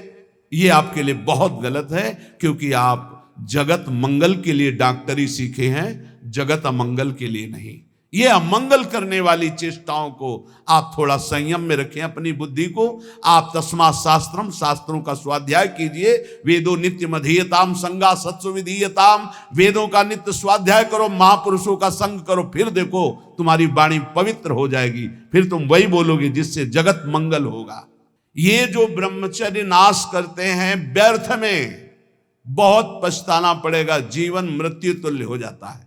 ये आपके लिए बहुत गलत है, क्योंकि आप जगत मंगल के लिए डॉक्टरी सीखे हैं, जगत अमंगल के लिए नहीं। ये अमंगल करने वाली चेष्टाओं को आप थोड़ा संयम में रखें अपनी बुद्धि को। आप तस्मात् शास्त्रम, शास्त्रों का स्वाध्याय कीजिए। वेदो नित्य मधीयताम संगा सत्सु विधीयताम, वेदों का नित्य स्वाध्याय करो, महापुरुषों का संग करो, फिर देखो तुम्हारी वाणी पवित्र हो जाएगी, फिर तुम वही बोलोगे जिससे जगत मंगल होगा। ये जो ब्रह्मचर्य नाश करते हैं व्यर्थ में, बहुत पछताना पड़ेगा, जीवन मृत्यु तुल्य हो जाता है।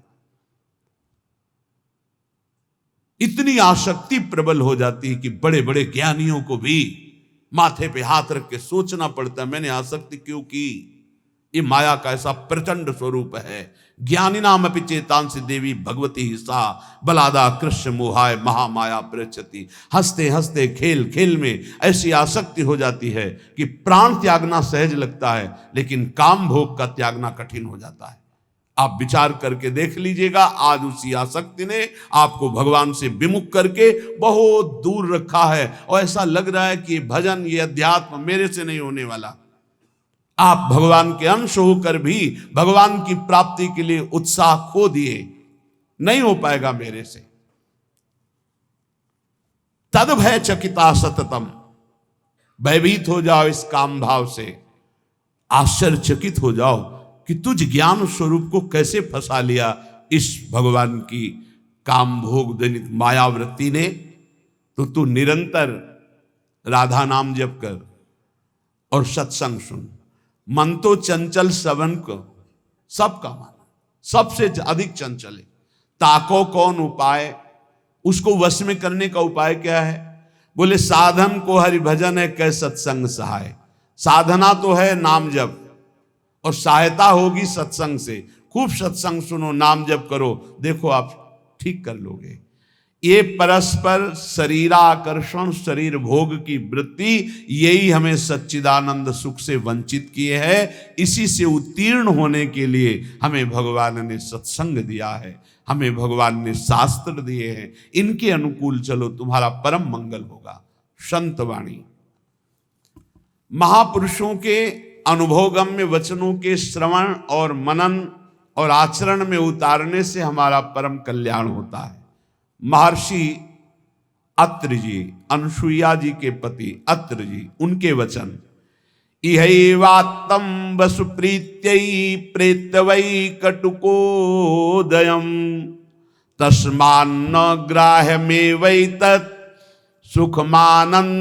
इतनी आसक्ति प्रबल हो जाती है कि बड़े बड़े ज्ञानियों को भी माथे पे हाथ रख के सोचना पड़ता है, मैंने आसक्ति क्यों की। ये माया का ऐसा प्रचंड स्वरूप है। ज्ञानी नाम अपि चेतांसि देवी भगवती सा बलादा कृष्ण मोहाय महामाया प्रचति। हंसते हंसते खेल खेल में ऐसी आसक्ति हो जाती है कि प्राण त्यागना सहज लगता है, लेकिन काम भोग का त्यागना कठिन हो जाता है। आप विचार करके देख लीजिएगा, आज उसी आसक्ति ने आपको भगवान से विमुख करके बहुत दूर रखा है, और ऐसा लग रहा है कि भजन, ये अध्यात्म मेरे से नहीं होने वाला। आप भगवान के अंश होकर भी भगवान की प्राप्ति के लिए उत्साह खो दिए, नहीं हो पाएगा मेरे से। तद भय चकिता सततम, भयभीत हो जाओ इस काम भाव से, आश्चर्यचकित हो जाओ कि तुझ ज्ञान स्वरूप को कैसे फंसा लिया इस भगवान की काम भोग जनित मायावृत्ति ने। तो तू निरंतर राधा नाम जप कर और सत्संग सुन। मन तो चंचल सबन को सबका मन सबसे अधिक चंचल है, ताको कौन उपाय, उसको वश में करने का उपाय क्या है? बोले साधन को हरि भजन है, कै सत्संग सहाय। साधना तो है नाम जप, और सहायता होगी सत्संग से। खूब सत्संग सुनो, नाम जप करो, देखो आप ठीक कर लोगे। ये परस्पर शरीराकर्षण, शरीर भोग की वृत्ति, यही हमें सच्चिदानंद सुख से वंचित किए है। इसी से उत्तीर्ण होने के लिए हमें भगवान ने सत्संग दिया है, हमें भगवान ने शास्त्र दिए हैं। इनके अनुकूल चलो, तुम्हारा परम मंगल होगा। संत वाणी, महापुरुषों के अनुभवगम्य वचनों के श्रवण और मनन और आचरण में उतारने से हमारा परम कल्याण होता है। महर्षि अत्रि जी, अनुसुईया जी के पति अत्रि जी, उनके वचन, इहैवात्तं वसुप्रीत्यै प्रेतवै कटुकोदयं तस्मान्न ग्राह्यमेवैतत् सुखमानन्त्यमिच्छता।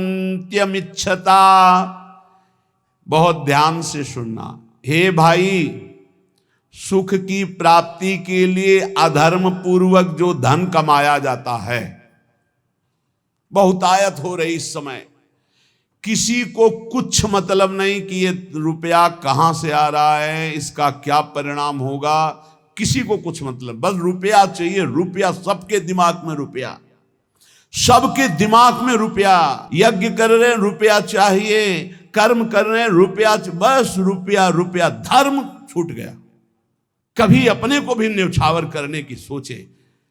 बहुत ध्यान से सुनना। हे भाई, सुख की प्राप्ति के लिए अधर्म पूर्वक जो धन कमाया जाता है, बहुतायत हो रही इस समय। किसी को कुछ मतलब नहीं कि ये रुपया कहां से आ रहा है, इसका क्या परिणाम होगा, किसी को कुछ मतलब, बस रुपया चाहिए। रुपया, सबके दिमाग में रुपया, सबके दिमाग में रुपया। यज्ञ कर रहे हैं, रुपया चाहिए, कर्म कर रहे हैं, रुपया, बस रुपया रुपया। धर्म छूट गया। कभी अपने को भी न्यौछावर करने की सोचे।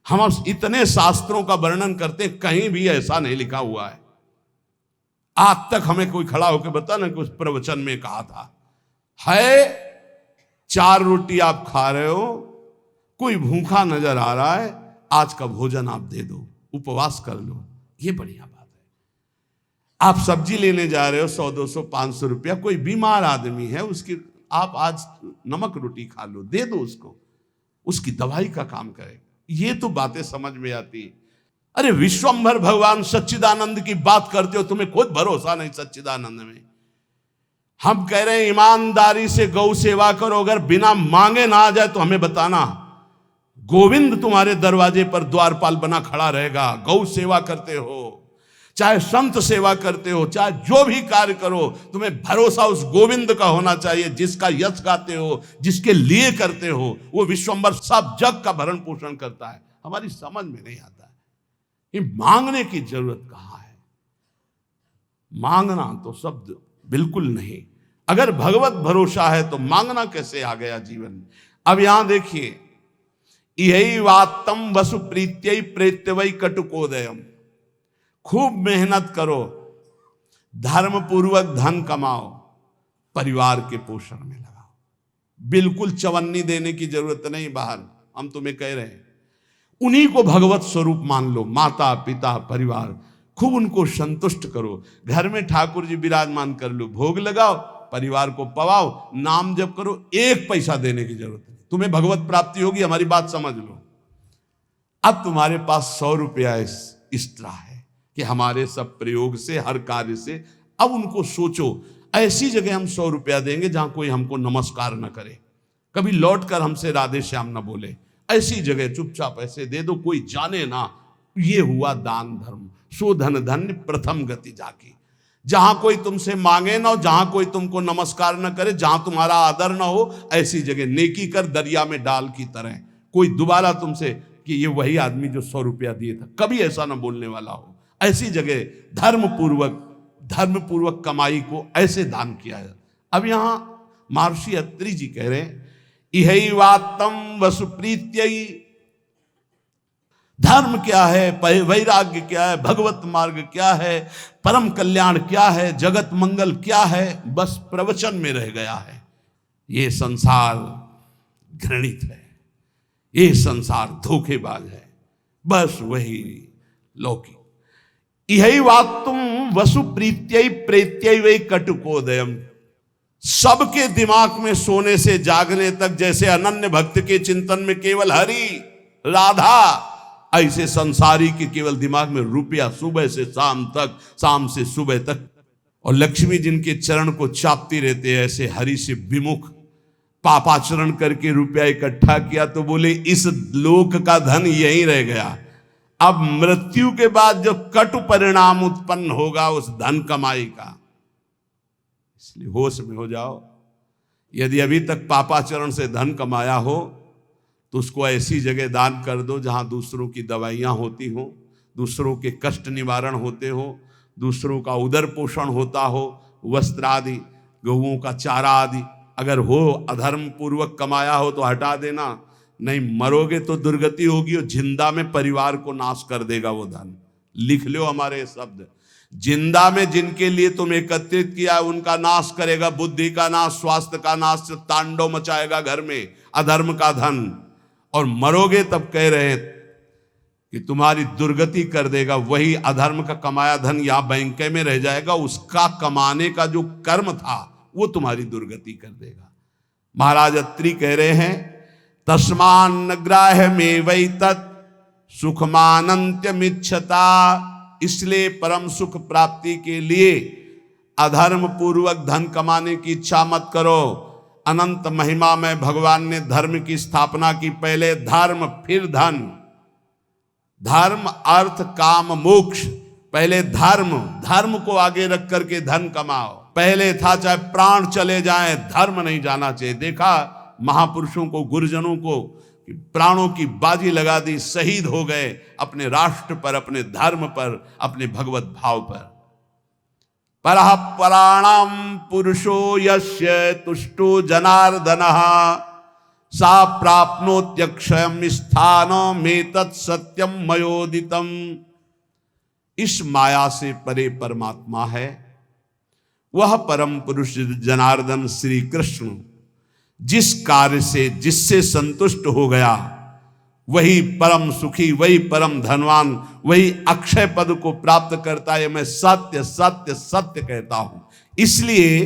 हम इतने शास्त्रों का वर्णन करते, कहीं भी ऐसा नहीं लिखा हुआ है। आज तक हमें कोई खड़ा होकर बता ना कि उस प्रवचन में कहा था। है 4 रोटी आप खा रहे हो, कोई भूखा नजर आ रहा है, आज का भोजन आप दे दो, उपवास कर लो, ये बढ़िया बात है। आप सब्जी लेने जा रहे हो, 100, 200, 500 रुपया, कोई बीमार आदमी है, उसकी आप आज नमक रोटी खा लो, दे दो उसको, उसकी दवाई का काम करेगा। ये तो बातें समझ में आती है। अरे विश्वंभर भगवान सच्चिदानंद की बात करते हो, तुम्हें खुद भरोसा नहीं सच्चिदानंद में। हम कह रहे हैं ईमानदारी से गौ सेवा करो, अगर बिना मांगे ना आ जाए तो हमें बताना। गोविंद तुम्हारे दरवाजे पर द्वारपाल बना खड़ा रहेगा। गौ सेवा करते हो, चाहे संत सेवा करते हो, चाहे जो भी कार्य करो, तुम्हें भरोसा उस गोविंद का होना चाहिए जिसका यश गाते हो, जिसके लिए करते हो। वो विश्वंभर सब जग का भरण पोषण करता है। हमारी समझ में नहीं आता है कि मांगने की जरूरत कहाँ है। मांगना तो शब्द बिल्कुल नहीं। अगर भगवत भरोसा है तो मांगना कैसे आ गया जीवन में। अब यहां देखिए, यही वात्तम वसु प्रीत्यै प्रेत्यवै कटुकोदयम। खूब मेहनत करो, धर्म पूर्वक धन कमाओ, परिवार के पोषण में लगाओ। बिल्कुल चवन्नी देने की जरूरत नहीं बाहर। हम तुम्हें कह रहे हैं उन्हीं को भगवत स्वरूप मान लो, माता पिता परिवार, खूब उनको संतुष्ट करो। घर में ठाकुर जी विराजमान कर लो, भोग लगाओ, परिवार को पवाओ, नाम जप करो। एक पैसा देने की जरूरत नहीं, तुम्हें भगवत प्राप्ति होगी। हमारी बात समझ लो। अब तुम्हारे पास 100 रुपया एक्स्ट्रा है कि हमारे सब प्रयोग से, हर कार्य से, अब उनको सोचो ऐसी जगह हम 100 रुपया देंगे जहां कोई हमको नमस्कार न करे, कभी लौट कर हमसे राधे श्याम न बोले। ऐसी जगह चुपचाप ऐसे दे दो, कोई जाने ना। ये हुआ दान धर्म। सो धन धन्य प्रथम गति जाकी। जहां कोई तुमसे मांगे ना हो, जहां कोई तुमको नमस्कार न करे, जहां तुम्हारा आदर ना हो, ऐसी जगह नेकी कर दरिया में डाल की तरह। कोई दोबारा तुमसे कि ये वही आदमी जो 100 रुपया दिए था, कभी ऐसा ना बोलने वाला हो। ऐसी जगह धर्म पूर्वक कमाई को ऐसे दान किया जाए। अब यहां महर्षि अत्रि जी कह रहे हैं, इहै वात्तम वसु प्रीत्यई। धर्म क्या है, वैराग्य क्या है, भगवत मार्ग क्या है, परम कल्याण क्या है, जगत मंगल क्या है, बस प्रवचन में रह गया है। ये संसार घृणित है, ये संसार धोखेबाज है, बस वही लौकिक। यही वात्तुम वसु प्रीत्यै प्रेत्यै वै कटुकोदयम। सबके दिमाग में सोने से जागने तक जैसे अनन्य भक्त के चिंतन में केवल हरि राधा, ऐसे संसारी के केवल दिमाग में रुपया सुबह से शाम तक, शाम से सुबह तक। और लक्ष्मी जिनके चरण को चापती रहते हैं, ऐसे हरि से विमुख पापाचरण करके रुपया इकट्ठा किया तो बोले इस लोक का धन यहीं रह गया। अब मृत्यु के बाद जो कटु परिणाम उत्पन्न होगा उस धन कमाई का, इसलिए होश में हो जाओ। यदि अभी तक पापाचरण से धन कमाया हो तो उसको ऐसी जगह दान कर दो जहां दूसरों की दवाइयां होती हो, दूसरों के कष्ट निवारण होते हो, दूसरों का उदर पोषण होता हो, वस्त्र आदि, गौओं का चारा आदि अगर हो। अधर्म पूर्वक कमाया हो तो हटा देना, नहीं मरोगे तो दुर्गति होगी और जिंदा में परिवार को नाश कर देगा वो धन। लिख लो हमारे शब्द, जिंदा में जिनके लिए तुम एकत्रित किया उनका नाश करेगा, बुद्धि का नाश, स्वास्थ्य का नाश, तांडव मचाएगा घर में अधर्म का धन। और मरोगे तब कह रहे कि तुम्हारी दुर्गति कर देगा। वही अधर्म का कमाया धन यहां बैंक में रह जाएगा, उसका कमाने का जो कर्म था वो तुम्हारी दुर्गति कर देगा। महाराज अत्रि कह रहे हैं, तस्मान्न ग्राह्य में वै तत् सुखमानंत्यमिच्छता। इसलिए परम सुख प्राप्ति के लिए अधर्म पूर्वक धन कमाने की इच्छा मत करो। अनंत महिमा में भगवान ने धर्म की स्थापना की, पहले धर्म फिर धन। धर्म अर्थ काम मोक्ष, पहले धर्म को आगे रख करके धन कमाओ। पहले था चाहे प्राण चले जाएं, धर्म नहीं जाना चाहिए। देखा महापुरुषों को, गुरुजनों को, प्राणों की बाजी लगा दी, शहीद हो गए अपने राष्ट्र पर, अपने धर्म पर, अपने भगवत भाव पर। परः पराणाम पुरुषो यस्य तुष्टो जनार्दनः सा प्राप्नोत्यक्षयम् स्थानमेतत् सत्यम मयोदितम्। इस माया से परे परमात्मा है, वह परम पुरुष जनार्दन श्री कृष्ण जिस कार्य से, जिससे संतुष्ट हो गया, वही परम सुखी, वही परम धनवान, वही अक्षय पद को प्राप्त करता है। मैं सत्य सत्य सत्य कहता हूं। इसलिए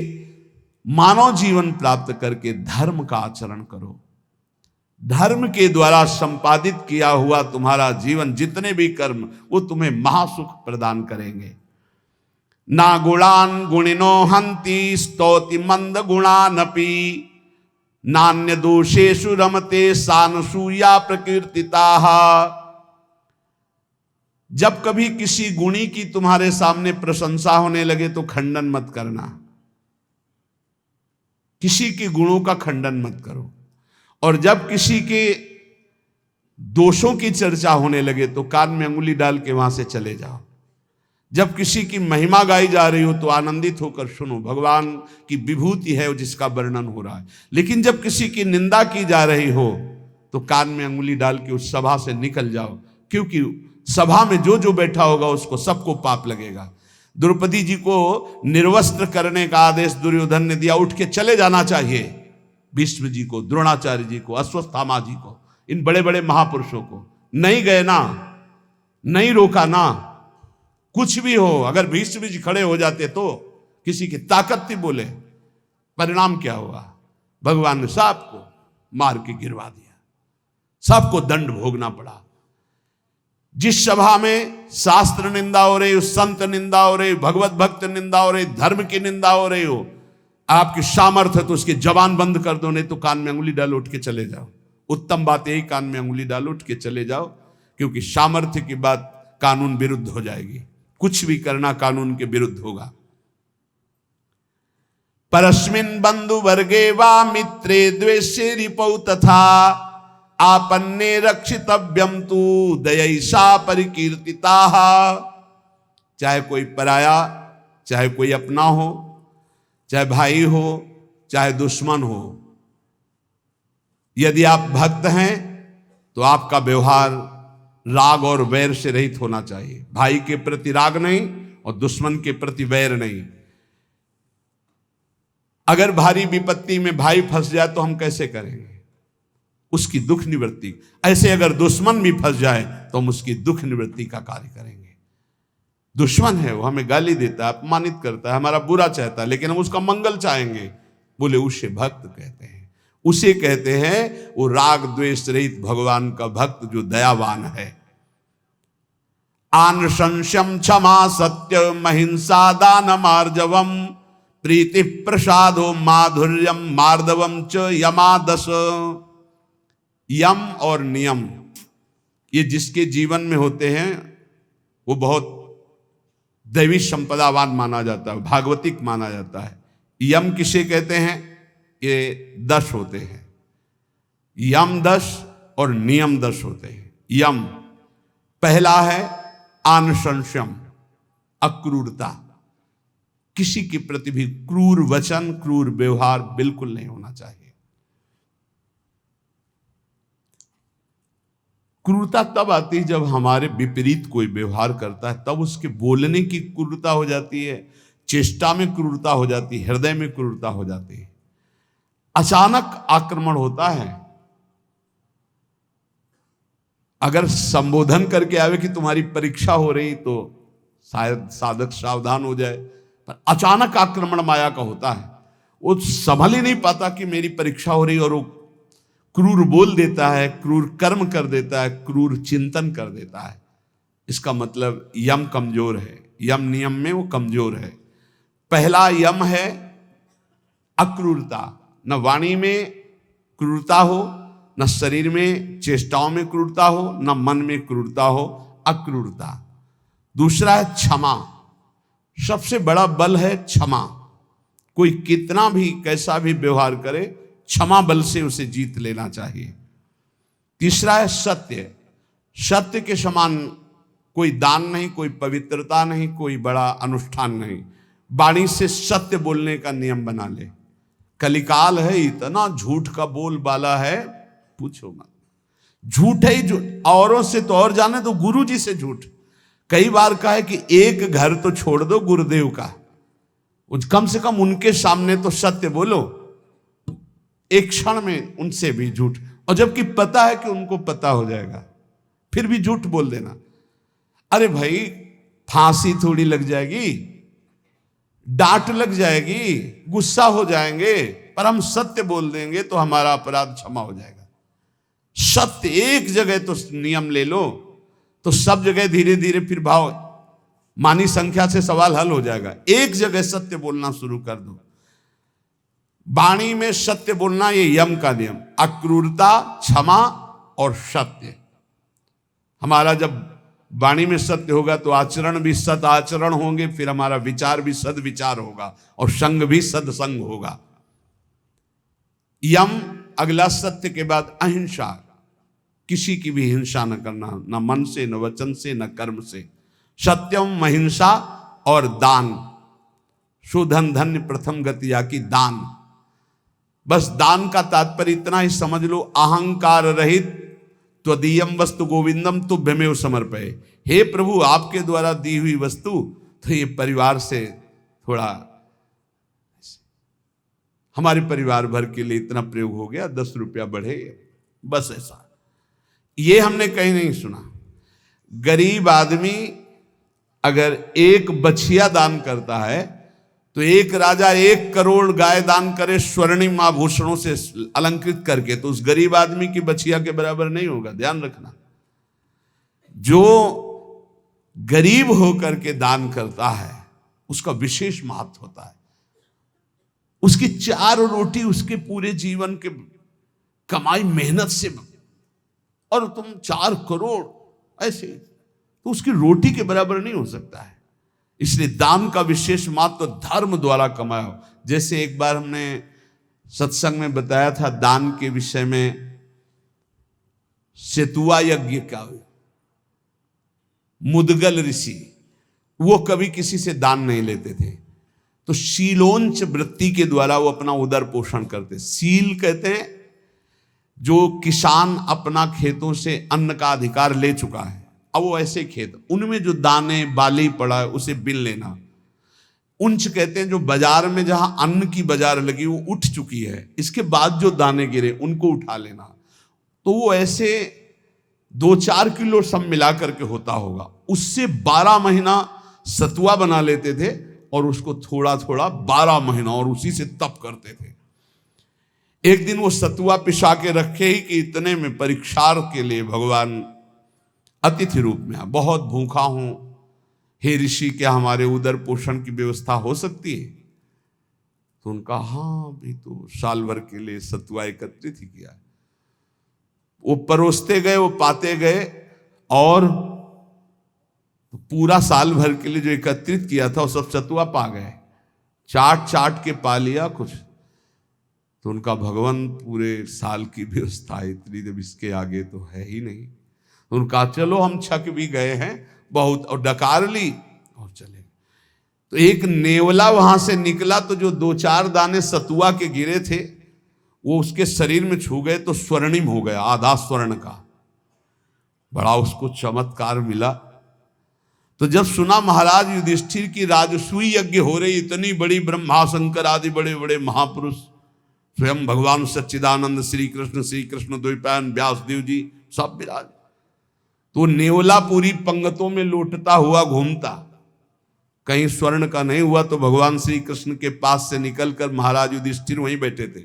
मानव जीवन प्राप्त करके धर्म का आचरण करो। धर्म के द्वारा संपादित किया हुआ तुम्हारा जीवन, जितने भी कर्म, वो तुम्हें महासुख प्रदान करेंगे। ना गुणान गुणिनो हंति स्तौति मंद गुणानपि नान्य दोषेषु रमते सानसूया प्रकीर्तिताः। जब कभी किसी गुणी की तुम्हारे सामने प्रशंसा होने लगे तो खंडन मत करना, किसी के गुणों का खंडन मत करो। और जब किसी के दोषों की चर्चा होने लगे तो कान में अंगुली डाल के वहां से चले जाओ। जब किसी की महिमा गाई जा रही हो तो आनंदित होकर सुनो, भगवान की विभूति है जिसका वर्णन हो रहा है। लेकिन जब किसी की निंदा की जा रही हो तो कान में अंगुली डाल के उस सभा से निकल जाओ, क्योंकि सभा में जो जो बैठा होगा उसको सबको पाप लगेगा। द्रौपदी जी को निर्वस्त्र करने का आदेश दुर्योधन ने दिया, उठ के चले जाना चाहिए। भीष्म जी को, द्रोणाचार्य जी को, अश्वत्थामा जी को, इन बड़े बड़े महापुरुषों को नहीं गए ना, नहीं रोका ना। कुछ भी हो, अगर भीष्म जी खड़े हो जाते तो किसी की ताकत थी बोले, परिणाम क्या हुआ? भगवान ने सबको मार के गिरवा दिया, सबको दंड भोगना पड़ा। जिस सभा में शास्त्र निंदा हो रही हो, संत निंदा हो रही, भगवत भक्त निंदा हो रही, धर्म की निंदा हो रही हो, आपकी सामर्थ्य है तो उसकी जबान बंद कर दो, नहीं तो कान में अंगुली डालो, उठ के चले जाओ। उत्तम बात यही, कान में अंगुली डालो, उठ के चले जाओ, क्योंकि सामर्थ्य की बात कानून विरुद्ध हो जाएगी। कुछ भी करना कानून के विरुद्ध होगा। परस्मिन बंधु वर्गे वा मित्रे द्वेषे रिपौ तथा आपन्ने रक्षितव्यम तु दयैषा परिकीर्तिता। चाहे कोई पराया, चाहे कोई अपना हो, चाहे भाई हो, चाहे दुश्मन हो, यदि आप भक्त हैं तो आपका व्यवहार राग और वैर से रहित होना चाहिए। भाई के प्रति राग नहीं और दुश्मन के प्रति वैर नहीं। अगर भारी विपत्ति में भाई फंस जाए तो हम कैसे करेंगे? उसकी दुख निवृत्ति। ऐसे अगर दुश्मन भी फंस जाए तो हम उसकी दुख निवृत्ति का कार्य करेंगे। दुश्मन है, वो हमें गाली देता है, अपमानित करता है, हमारा बुरा चाहता है, लेकिन हम उसका मंगल चाहेंगे, बोले उसे भक्त कहते हैं। उसे कहते हैं वो राग द्वेष रहित भगवान का भक्त जो दयावान है। आन संशयम क्षमा सत्य महिंसा दान मार्जवम प्रीति प्रसादो माधुर्यम मार्दवम च यमादस। यम और नियम, ये जिसके जीवन में होते हैं वो बहुत दैवी संपदावान माना जाता है, भागवतिक माना जाता है। यम किसे कहते हैं? ये 10 होते हैं, यम 10 और नियम 10 होते हैं। यम पहला है आनशंशम, अक्रूरता, किसी के प्रति भी क्रूर वचन, क्रूर व्यवहार बिल्कुल नहीं होना चाहिए। क्रूरता तब आती है जब हमारे विपरीत कोई व्यवहार करता है, तब उसके बोलने की क्रूरता हो जाती है, चेष्टा में क्रूरता हो जाती है, हृदय में क्रूरता हो जाती है। अचानक आक्रमण होता है, अगर संबोधन करके आवे कि तुम्हारी परीक्षा हो रही तो शायद साधक सावधान हो जाए, पर अचानक आक्रमण माया का होता है, वो संभल ही नहीं पाता कि मेरी परीक्षा हो रही, और वो क्रूर बोल देता है, क्रूर कर्म कर देता है, क्रूर चिंतन कर देता है। इसका मतलब यम कमजोर है, यम नियम में वो कमजोर है। पहला यम है अक्रूरता, न वाणी में क्रूरता हो, न शरीर में चेष्टाओं में क्रूरता हो, न मन में क्रूरता हो, अक्रूरता। दूसरा है क्षमा, सबसे बड़ा बल है क्षमा। कोई कितना भी कैसा भी व्यवहार करे, क्षमा बल से उसे जीत लेना चाहिए। तीसरा है सत्य, सत्य के समान कोई दान नहीं, कोई पवित्रता नहीं, कोई बड़ा अनुष्ठान नहीं। वाणी से सत्य बोलने का नियम बना ले। कलिकाल है, इतना झूठ का बोल बाला है, पूछो मत। झूठ है जो औरों से तो और जाने तो गुरु जी से झूठ। कई बार कहा है कि एक घर तो छोड़ दो गुरुदेव का, कम से कम उनके सामने तो सत्य बोलो। एक क्षण में उनसे भी झूठ, और जबकि पता है कि उनको पता हो जाएगा फिर भी झूठ बोल देना। अरे भाई, फांसी थोड़ी लग जाएगी, डांट लग जाएगी, गुस्सा हो जाएंगे, पर हम सत्य बोल देंगे तो हमारा अपराध क्षमा हो जाएगा। सत्य एक जगह तो नियम ले लो तो सब जगह धीरे धीरे फिर भाव मानी संख्या से सवाल हल हो जाएगा। एक जगह सत्य बोलना शुरू कर दो। वाणी में सत्य बोलना, ये यम का नियम। अक्रूरता, क्षमा और सत्य। हमारा जब वाणी में सत्य होगा तो आचरण भी सत आचरण होंगे, फिर हमारा विचार भी सद विचार होगा और संग भी सदसंग होगा। यम, अगला सत्य के बाद अहिंसा, किसी की भी हिंसा न करना, न मन से, न वचन से, न कर्म से। सत्यम, अहिंसा और दान। सुधन धन्य प्रथम गति आकी दान। बस दान का तात्पर्य इतना ही समझ लो, अहंकार रहित त्वदीयम वस्तु गोविंदम तुभ्यमेव समर्पये। हे प्रभु, आपके द्वारा दी हुई वस्तु तो ये परिवार से थोड़ा, हमारे परिवार भर के लिए इतना प्रयोग हो गया, 10 रुपया बढ़े, बस ऐसा। ये हमने कहीं नहीं सुना। गरीब आदमी अगर एक बछिया दान करता है तो एक राजा 1 करोड़ गाय दान करे स्वर्णिम आभूषणों से अलंकृत करके, तो उस गरीब आदमी की बछिया के बराबर नहीं होगा। ध्यान रखना, जो गरीब होकर के दान करता है उसका विशेष महत्व होता है। उसकी 4 रोटी उसके पूरे जीवन के कमाई मेहनत से, और तुम 4 करोड़ ऐसे, तो उसकी रोटी के बराबर नहीं हो सकता है। इसलिए दान का विशेष महत्व धर्म द्वारा कमाया हो। जैसे एक बार हमने सत्संग में बताया था दान के विषय में, सेतुआ यज्ञ का, मुदगल ऋषि वो कभी किसी से दान नहीं लेते थे, तो शीलोंच वृत्ति के द्वारा वो अपना उदर पोषण करते। सील कहते हैं जो किसान अपना खेतों से अन्न का अधिकार ले चुका है, अब वो ऐसे खेत, उनमें जो दाने बाली पड़ा है उसे बिन लेना। उंच कहते हैं जो बाजार में जहां अन्न की बाजार लगी वो उठ चुकी है, इसके बाद जो दाने गिरे उनको उठा लेना। तो वो ऐसे 2-4 किलो सब मिला करके होता होगा, उससे 12 महीना सतुआ बना लेते थे और उसको थोड़ा थोड़ा 12 महीना और उसी से तप करते थे। एक दिन वो सतुआ पिसा के रखे ही कि इतने में परीक्षार्थ के लिए भगवान अतिथि रूप में आ, बहुत भूखा हूं, हे ऋषि क्या हमारे उदर पोषण की व्यवस्था हो सकती है? तो उनका हाँ, भी तो साल भर के लिए सतुआ एकत्रित ही किया। वो परोसते गए, वो पाते गए, और पूरा साल भर के लिए जो एकत्रित किया था वो सब सतुआ पा गए, चाट चाट के पा लिया कुछ। तो उनका भगवान पूरे साल की व्यवस्था इतनी, जब इसके आगे तो है ही नहीं। तो उनका चलो हम छक भी गए हैं बहुत, और डकार ली और चले। तो एक नेवला वहां से निकला, तो जो 2-4 दाने सतुआ के गिरे थे वो उसके शरीर में छू गए तो स्वर्णिम हो गया, आधा स्वर्ण का। बड़ा उसको चमत्कार मिला। तो जब सुना महाराज युधिष्ठिर की राजसूय यज्ञ हो रही, इतनी बड़ी ब्रह्मा शंकर आदि बड़े बड़े महापुरुष, स्वयं भगवान सच्चिदानंद श्री कृष्ण द्वैपायन व्यासदेव जी सब विराज, तो नेवला पूरी पंगतों में लौटता हुआ घूमता, कहीं स्वर्ण का नहीं हुआ। तो भगवान श्री कृष्ण के पास से निकलकर महाराज युधिष्ठिर वहीं बैठे थे,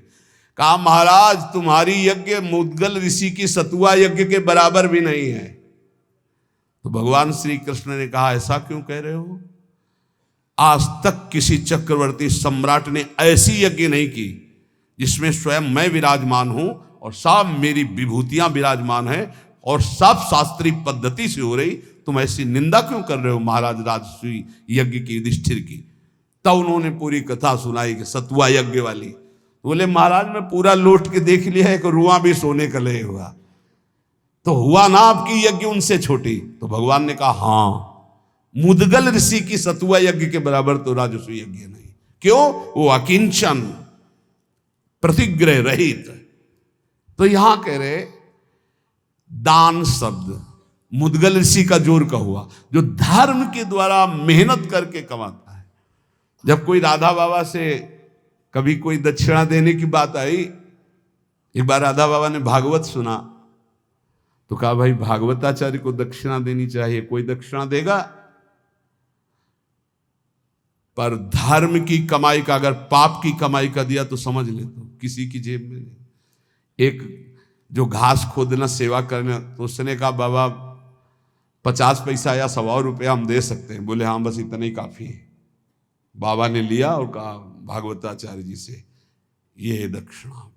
कहा महाराज तुम्हारी यज्ञ मुद्गल ऋषि की सतुआ यज्ञ के बराबर भी नहीं है। तो भगवान श्री कृष्ण ने कहा ऐसा क्यों कह रहे हो? आज तक किसी चक्रवर्ती सम्राट ने ऐसी यज्ञ नहीं की जिसमें स्वयं मैं विराजमान हूं और सब मेरी विभूतियां विराजमान है और सब शास्त्रीय पद्धति से हो रही, तुम ऐसी निंदा क्यों कर रहे हो महाराज राजसूय यज्ञ की युधिष्ठिर की? तब उन्होंने पूरी कथा सुनाई कि सतुआ यज्ञ वाली। बोले महाराज मैं पूरा लौट के देख लिया, एक रुआ भी सोने का ले हुआ, तो हुआ ना आपकी यज्ञ उनसे छोटी? तो भगवान ने कहा हां, मुदगल ऋषि की सतुआ यज्ञ के बराबर तो राजसूय यज्ञ नहीं। क्यों? वो अकिंचन, प्रतिग्रह रहित। तो यहां कह रहे दान शब्द मुदगल ऋषि का जोर का हुआ, जो धर्म के द्वारा मेहनत करके कमाता है। जब कोई राधा बाबा से कभी कोई दक्षिणा देने की बात आई, एक बार राधा बाबा ने भागवत सुना तो कहा भाई भागवताचार्य को दक्षिणा देनी चाहिए, कोई दक्षिणा देगा? पर धर्म की कमाई का, अगर पाप की कमाई का दिया तो समझ ले तो किसी की जेब में नहीं। एक जो घास खोदना सेवा करना, तो उसने कहा बाबा 50 पैसा या 100 रुपया हम दे सकते हैं। बोले हाँ बस इतना ही काफी है। बाबा ने लिया और कहा भागवताचार्य जी से ये है दक्षिणा।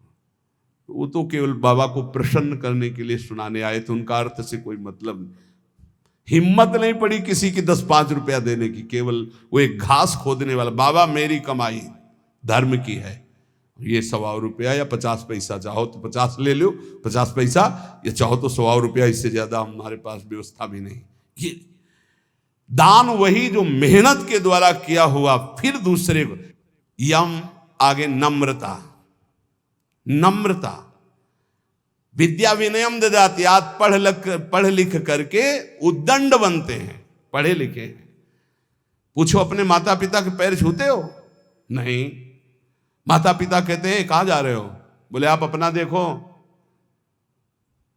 वो तो केवल बाबा को प्रसन्न करने के लिए सुनाने आए थे, उनका अर्थ से कोई मतलब नहीं। हिम्मत नहीं पड़ी किसी की 10-5 रुपया देने की, केवल वो एक घास खोदने वाला, बाबा मेरी कमाई धर्म की है, ये 125 रुपया या 50 पैसा, चाहो तो 50 ले लो, 50 पैसा, या चाहो तो 125 रुपया, इससे ज्यादा हमारे पास व्यवस्था भी नहीं। ये दान वही जो मेहनत के द्वारा किया हुआ। फिर दूसरे को यम, आगे नम्रता, नम्रता, विद्या विनयम ददाति। आज पढ़ लिख करके उद्दंड बनते हैं, पढ़े लिखे हैं। पूछो अपने माता पिता के पैर छूते हो? नहीं। माता पिता कहते हैं कहाँ जा रहे हो? बोले आप अपना देखो,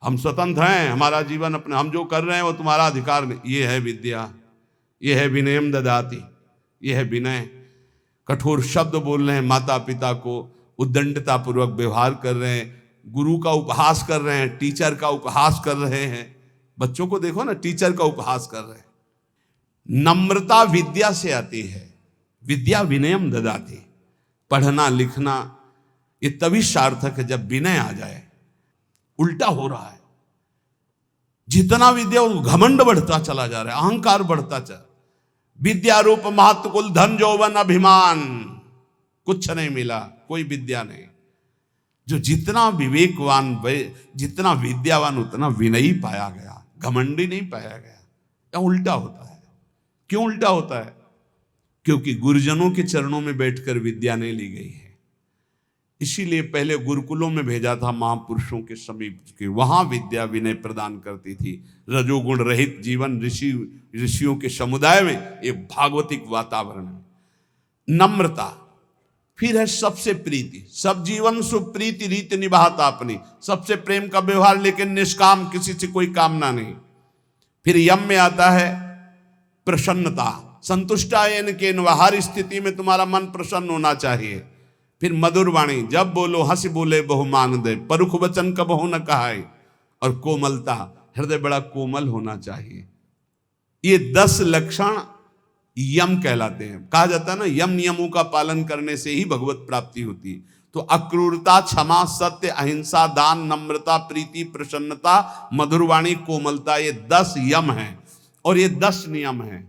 हम स्वतंत्र हैं, हमारा जीवन अपना, हम जो कर रहे हैं वो तुम्हारा अधिकार नहीं। ये है विद्या, ये है विनयम ददाति, ये है विनय। कठोर शब्द बोल रहे हैं, माता पिता को उद्दंडता पूर्वक व्यवहार कर रहे हैं, गुरु का उपहास कर रहे हैं, टीचर का उपहास कर रहे हैं। बच्चों को देखो ना, टीचर का उपहास कर रहे हैं। नम्रता विद्या से आती है, विद्या विनयम ददाति। पढ़ना लिखना ये तभी सार्थक है जब विनय आ जाए। उल्टा हो रहा है, जितना विद्या घमंड बढ़ता चला जा रहा है, अहंकार बढ़ता चला। विद्या रूप महत्व कुल धन यौवन अभिमान, कुछ नहीं मिला, कोई विद्या नहीं। जो जितना विवेकवान, जितना विद्यावान, उतना विनयी पाया गया, घमंडी नहीं पाया गया। या उल्टा होता है। क्यों उल्टा होता है? क्योंकि गुरुजनों के चरणों में बैठकर विद्या नहीं ली गई है। इसीलिए पहले गुरुकुलों में भेजा था महापुरुषों के समीप के, वहां विद्या विनय प्रदान करती थी। रजोगुण रहित जीवन, ऋषियों के समुदाय में एक भागवतिक वातावरण है। नम्रता, फिर है सबसे प्रीति, सब जीवन सुप्रीति रीति निभाता अपनी, सबसे प्रेम का व्यवहार, लेकिन निष्काम, किसी से कोई कामना नहीं। फिर यम में आता है प्रसन्नता, संतुष्टायन के, हर स्थिति में तुम्हारा मन प्रसन्न होना चाहिए। फिर मधुर वाणी, जब बोलो हंस बोले बहु मान दे, परुख वचन कबहु न कहाए। और कोमलता, हृदय बड़ा कोमल होना चाहिए। ये 10 लक्षण यम कहलाते हैं। कहा जाता है ना, यम नियमों का पालन करने से ही भगवत प्राप्ति होती है। तो अक्रूरता, क्षमा, सत्य, अहिंसा, दान, नम्रता, प्रीति, प्रसन्नता, मधुरवाणी, कोमलता, ये 10 यम हैं और ये 10 नियम हैं।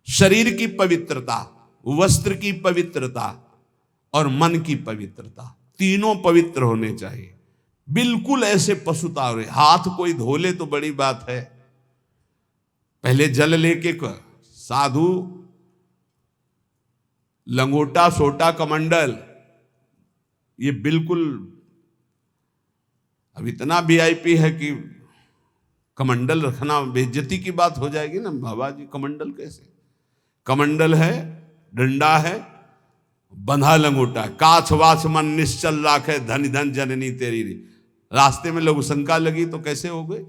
शरीर की पवित्रता, वस्त्र की पवित्रता और मन की पवित्रता, तीनों पवित्र होने चाहिए। बिल्कुल ऐसे पशुता हो रहे, हाथ कोई धो ले तो बड़ी बात है, पहले जल लेके साधु लंगोटा सोटा कमंडल, ये बिल्कुल अब इतना वीआईपी है कि कमंडल रखना बेइज्जती की बात हो जाएगी ना। बाबा जी कमंडल कैसे? कमंडल है, डंडा है, बंधा लंगोटा, काछ वाछ मन निश्चल राखे, धन धन जननी तेरी। रास्ते में लोग शंका लगी तो कैसे हो गए?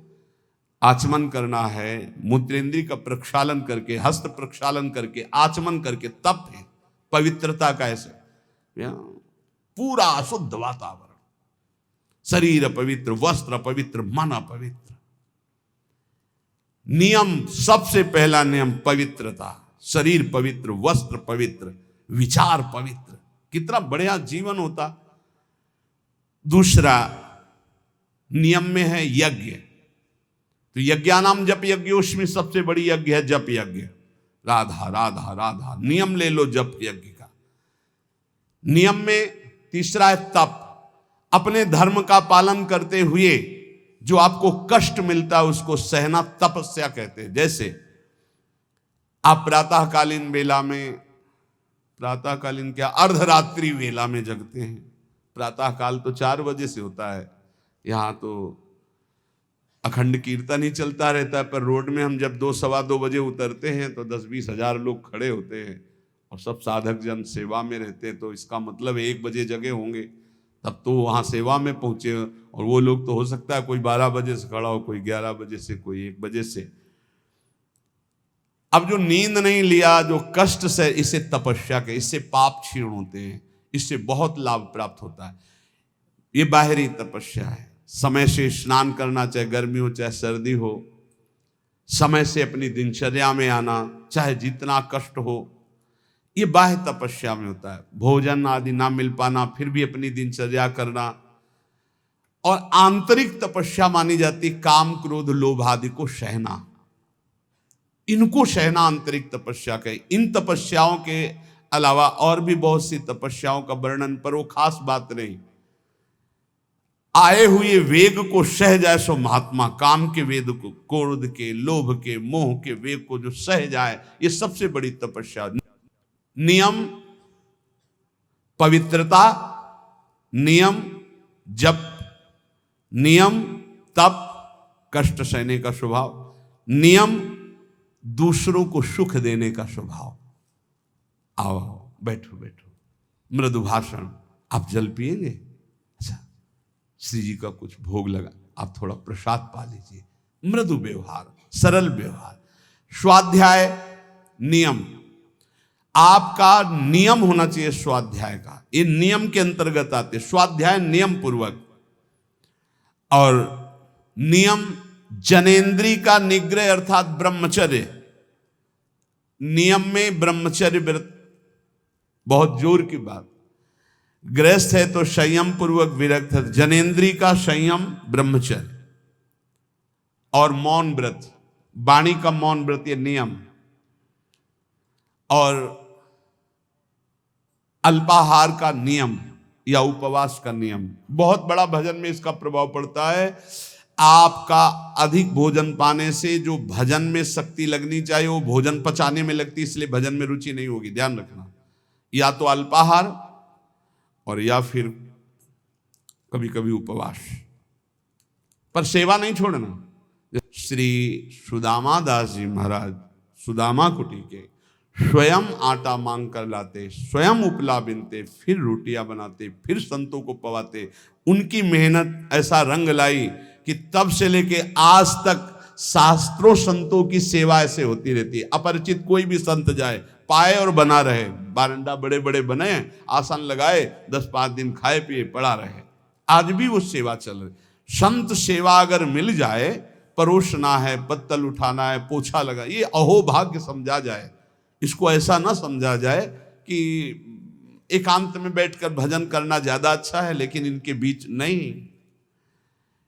आचमन करना है, मूत्रेंद्री का प्रक्षालन करके, हस्त प्रक्षालन करके, आचमन करके, तप है पवित्रता का। ऐसे पूरा शुद्ध वातावरण, शरीर अपवित्र, वस्त्र अपवित्र, मन अपवित्र। नियम, सबसे पहला नियम पवित्रता, शरीर पवित्र, वस्त्र पवित्र, विचार पवित्र, कितना बढ़िया जीवन होता। दूसरा नियम में है यज्ञ, तो यज्ञानाम जप यज्ञोस्मि, सबसे बड़ी यज्ञ है जप यज्ञ। राधा राधा राधा, नियम ले लो जप यज्ञ का। नियम में तीसरा है तप, अपने धर्म का पालन करते हुए जो आपको कष्ट मिलता है उसको सहना तपस्या कहते हैं। जैसे आप प्रातःकालीन वेला में, प्रातःकालीन क्या, अर्धरात्रि वेला में जगते हैं। प्रातःकाल तो 4 बजे से होता है, यहाँ तो अखंड कीर्तन ही चलता रहता है, पर रोड में हम जब 2 सवा 2 बजे उतरते हैं तो 10-20 हजार लोग खड़े होते हैं और सब साधक जन सेवा में रहते हैं। तो इसका मतलब 1 बजे जगे होंगे, तब तो वहाँ सेवा में पहुँचे। और वो लोग तो हो सकता है कोई 12 बजे से खड़ा हो, कोई 11 बजे से, कोई 1 बजे से। अब जो नींद नहीं लिया, जो कष्ट से, इसे तपस्या के, इससे पाप क्षीण होते हैं, इससे बहुत लाभ प्राप्त होता है। ये बाहरी तपस्या है। समय से स्नान करना, चाहे गर्मी हो चाहे सर्दी हो, समय से अपनी दिनचर्या में आना, चाहे जितना कष्ट हो, ये बाह्य तपस्या में होता है। भोजन आदि ना मिल पाना, फिर भी अपनी दिनचर्या करना। और आंतरिक तपस्या मानी जाती काम क्रोध लोभ आदि को सहना, इनको सहना आंतरिक तपस्या कहे। इन तपस्याओं के अलावा और भी बहुत सी तपस्याओं का वर्णन, पर वो खास बात नहीं। आए हुए वेग को सह जाए सो महात्मा, काम के वेग को, क्रोध के, लोभ के, मोह के वेग को जो सह जाए, ये सबसे बड़ी तपस्या। नियम पवित्रता, नियम जप, नियम तप, कष्ट सहने का स्वभाव, नियम दूसरों को सुख देने का स्वभाव। आओ बैठो बैठो, मृदु भाषण। आप जल पिएंगे? अच्छा, श्री जी का कुछ भोग लगा, आप थोड़ा प्रसाद पा लीजिए। मृदु व्यवहार, सरल व्यवहार। स्वाध्याय नियम, आपका नियम होना चाहिए स्वाध्याय का। ये नियम के अंतर्गत आते स्वाध्याय, नियम पूर्वक। और नियम जनेन्द्री का निग्रह अर्थात ब्रह्मचर्य। नियम में ब्रह्मचर्य व्रत बहुत जोर की बात। गृहस्थ है तो संयम पूर्वक विरक्त है। जनेन्द्री का संयम ब्रह्मचर्य और मौन व्रत, वाणी का मौन व्रत, ये नियम। और अल्पाहार का नियम या उपवास का नियम। बहुत बड़ा भजन में इसका प्रभाव पड़ता है। आपका अधिक भोजन पाने से जो भजन में शक्ति लगनी चाहिए वो भोजन पचाने में लगती, इसलिए भजन में रुचि नहीं होगी। ध्यान रखना, या तो अल्पाहार और या फिर कभी कभी उपवास, पर सेवा नहीं छोड़ना। श्री सुदामा दास जी महाराज सुदामा कुटी के स्वयं आटा मांग कर लाते, स्वयं उपला बिनते, फिर रोटियां बनाते, फिर संतों को पवाते। उनकी मेहनत ऐसा रंग लाई कि तब से लेके आज तक शास्त्रों संतों की सेवा ऐसे होती रहती है। अपरिचित कोई भी संत जाए, पाए और बना रहे। बारंडा बड़े बड़े बने, आसन लगाए, 10-5 दिन खाए पिए पड़ा रहे। आज भी वो सेवा चल रही। संत सेवा अगर मिल जाए, परोसना है, पत्तल उठाना है, पोछा लगा, ये अहोभाग्य समझा जाए। इसको ऐसा ना समझा जाए कि एकांत में बैठकर भजन करना ज्यादा अच्छा है, लेकिन इनके बीच नहीं।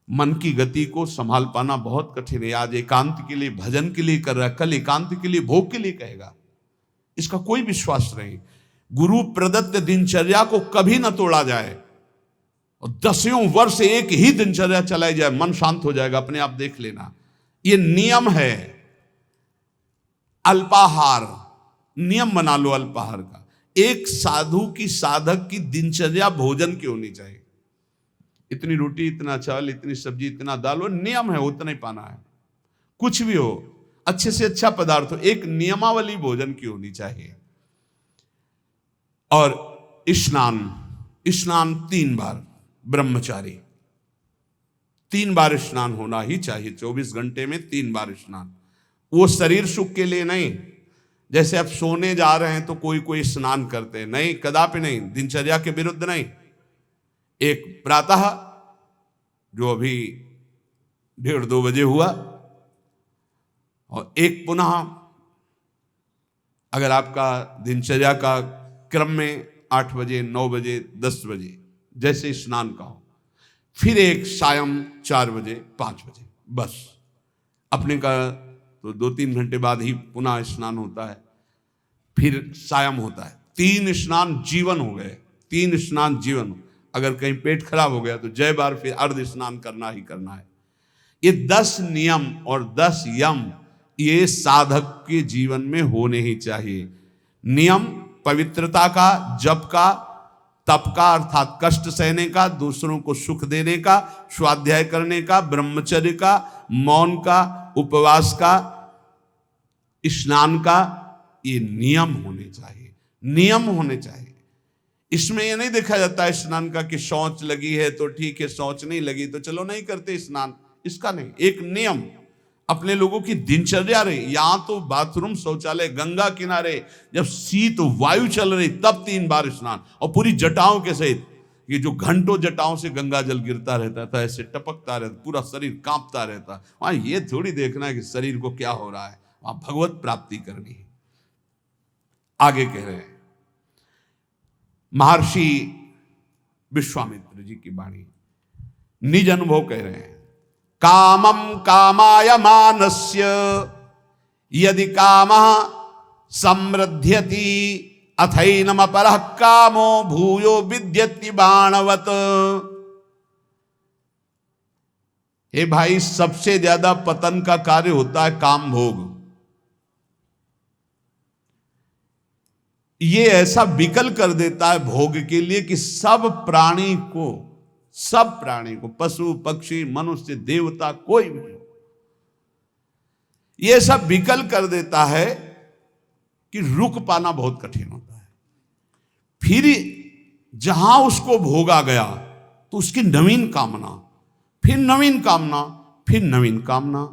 मन की गति को संभाल पाना बहुत कठिन है। आज एकांत के लिए भजन के लिए कर रहा है, कल एकांत के लिए भोग के लिए कहेगा, इसका कोई विश्वास नहीं। गुरु प्रदत्त दिनचर्या को कभी ना तोड़ा जाए। और 10 वर्ष एक ही दिनचर्या चलाई जाए, मन शांत हो जाएगा, अपने आप देख लेना। ये नियम है। अल्पाहार नियम बना लो अल्पाहार का। एक साधु की, साधक की दिनचर्या भोजन की होनी चाहिए। इतनी रोटी, इतना चावल, इतनी सब्जी, इतना दाल, वो नियम है, उतना ही पाना है। कुछ भी हो, अच्छे से अच्छा पदार्थ हो, एक नियमावली भोजन की होनी चाहिए। और स्नान 3 बार, ब्रह्मचारी 3 बार स्नान होना ही चाहिए। 24 घंटे में 3 बार स्नान। वो शरीर सुख के लिए नहीं, जैसे आप सोने जा रहे हैं तो कोई स्नान करते हैं, नहीं, कदापि नहीं, दिनचर्या के विरुद्ध नहीं। एक प्रातः जो अभी 1:30-2 बजे हुआ, और एक पुनः अगर आपका दिनचर्या का क्रम में 8 बजे, 9 बजे, 10 बजे जैसे स्नान का हो, फिर एक सायं 4 बजे, 5 बजे, बस। अपने का तो 2-3 घंटे बाद ही पुनः स्नान होता है, फिर सायं होता है। 3 स्नान जीवन हो गए, 3 स्नान जीवन। अगर कहीं पेट खराब हो गया तो जय बार फिर अर्ध स्नान करना ही करना है। ये 10 नियम और 10 यम ये साधक के जीवन में होने ही चाहिए। नियम पवित्रता का, जप का, तप का अर्थात कष्ट सहने का, दूसरों को सुख देने का, स्वाध्याय करने का, ब्रह्मचर्य का, मौन का, उपवास का, स्नान का, ये नियम होने चाहिए। नियम होने चाहिए। इसमें ये नहीं देखा जाता स्नान का कि शौच लगी है तो ठीक है, शौच नहीं लगी तो चलो नहीं करते स्नान, इसका नहीं। एक नियम अपने लोगों की दिनचर्या रही। यहां तो बाथरूम, शौचालय गंगा किनारे, जब शीत वायु चल रही तब 3 बार स्नान, और पूरी जटाओं के सहित। ये जो घंटों जटाओं से गंगा जल गिरता रहता था, ऐसे टपकता रहता, पूरा शरीर कांपता रहता। वहां ये थोड़ी देखना है कि शरीर को क्या हो रहा है, वहां भगवत प्राप्ति करनी है। आगे कह रहे हैं महर्षि विश्वामित्र जी की वाणी, निज अनुभव कह रहे हैं। कामम कामाय मानस्य यदि कामः समृद्ध्यति अथैनम अपरः कामो भूयो विद्यति बाणवत। हे भाई, सबसे ज्यादा पतन का कार्य होता है काम भोग। ये ऐसा विकल कर देता है भोग के लिए कि सब प्राणी को पशु पक्षी मनुष्य देवता कोई भी हो, ये सब विकल कर देता है कि रुक पाना बहुत कठिन होता है। फिर जहां उसको भोगा गया तो उसकी नवीन कामना, फिर नवीन कामना, फिर नवीन कामना।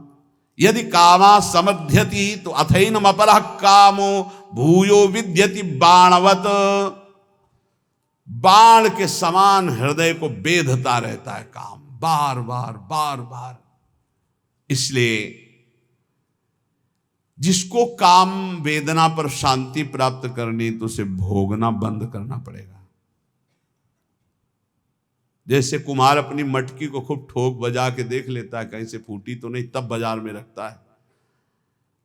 यदि कामा समध्यति तो अथैनम अपरः कामो भूयो विद्यति बाणवत। बाण के समान हृदय को बेधता रहता है काम, बार बार बार बार। इसलिए जिसको काम वेदना पर शांति प्राप्त करनी तो उसे भोगना बंद करना पड़ेगा। जैसे कुम्हार अपनी मटकी को खूब ठोक बजा के देख लेता है कहीं से फूटी तो नहीं, तब बाजार में रखता है,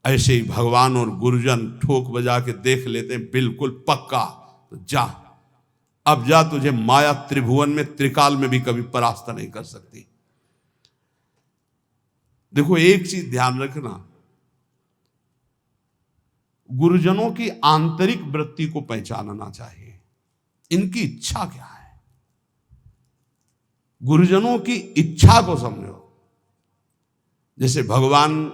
ऐसे ही भगवान और गुरुजन ठोक बजा के देख लेते हैं बिल्कुल पक्का, तो जा अब जा, तुझे माया त्रिभुवन में त्रिकाल में भी कभी परास्त नहीं कर सकती। देखो एक चीज ध्यान रखना, गुरुजनों की आंतरिक वृत्ति को पहचानना चाहिए, इनकी इच्छा क्या है। गुरुजनों की इच्छा को समझो। जैसे भगवान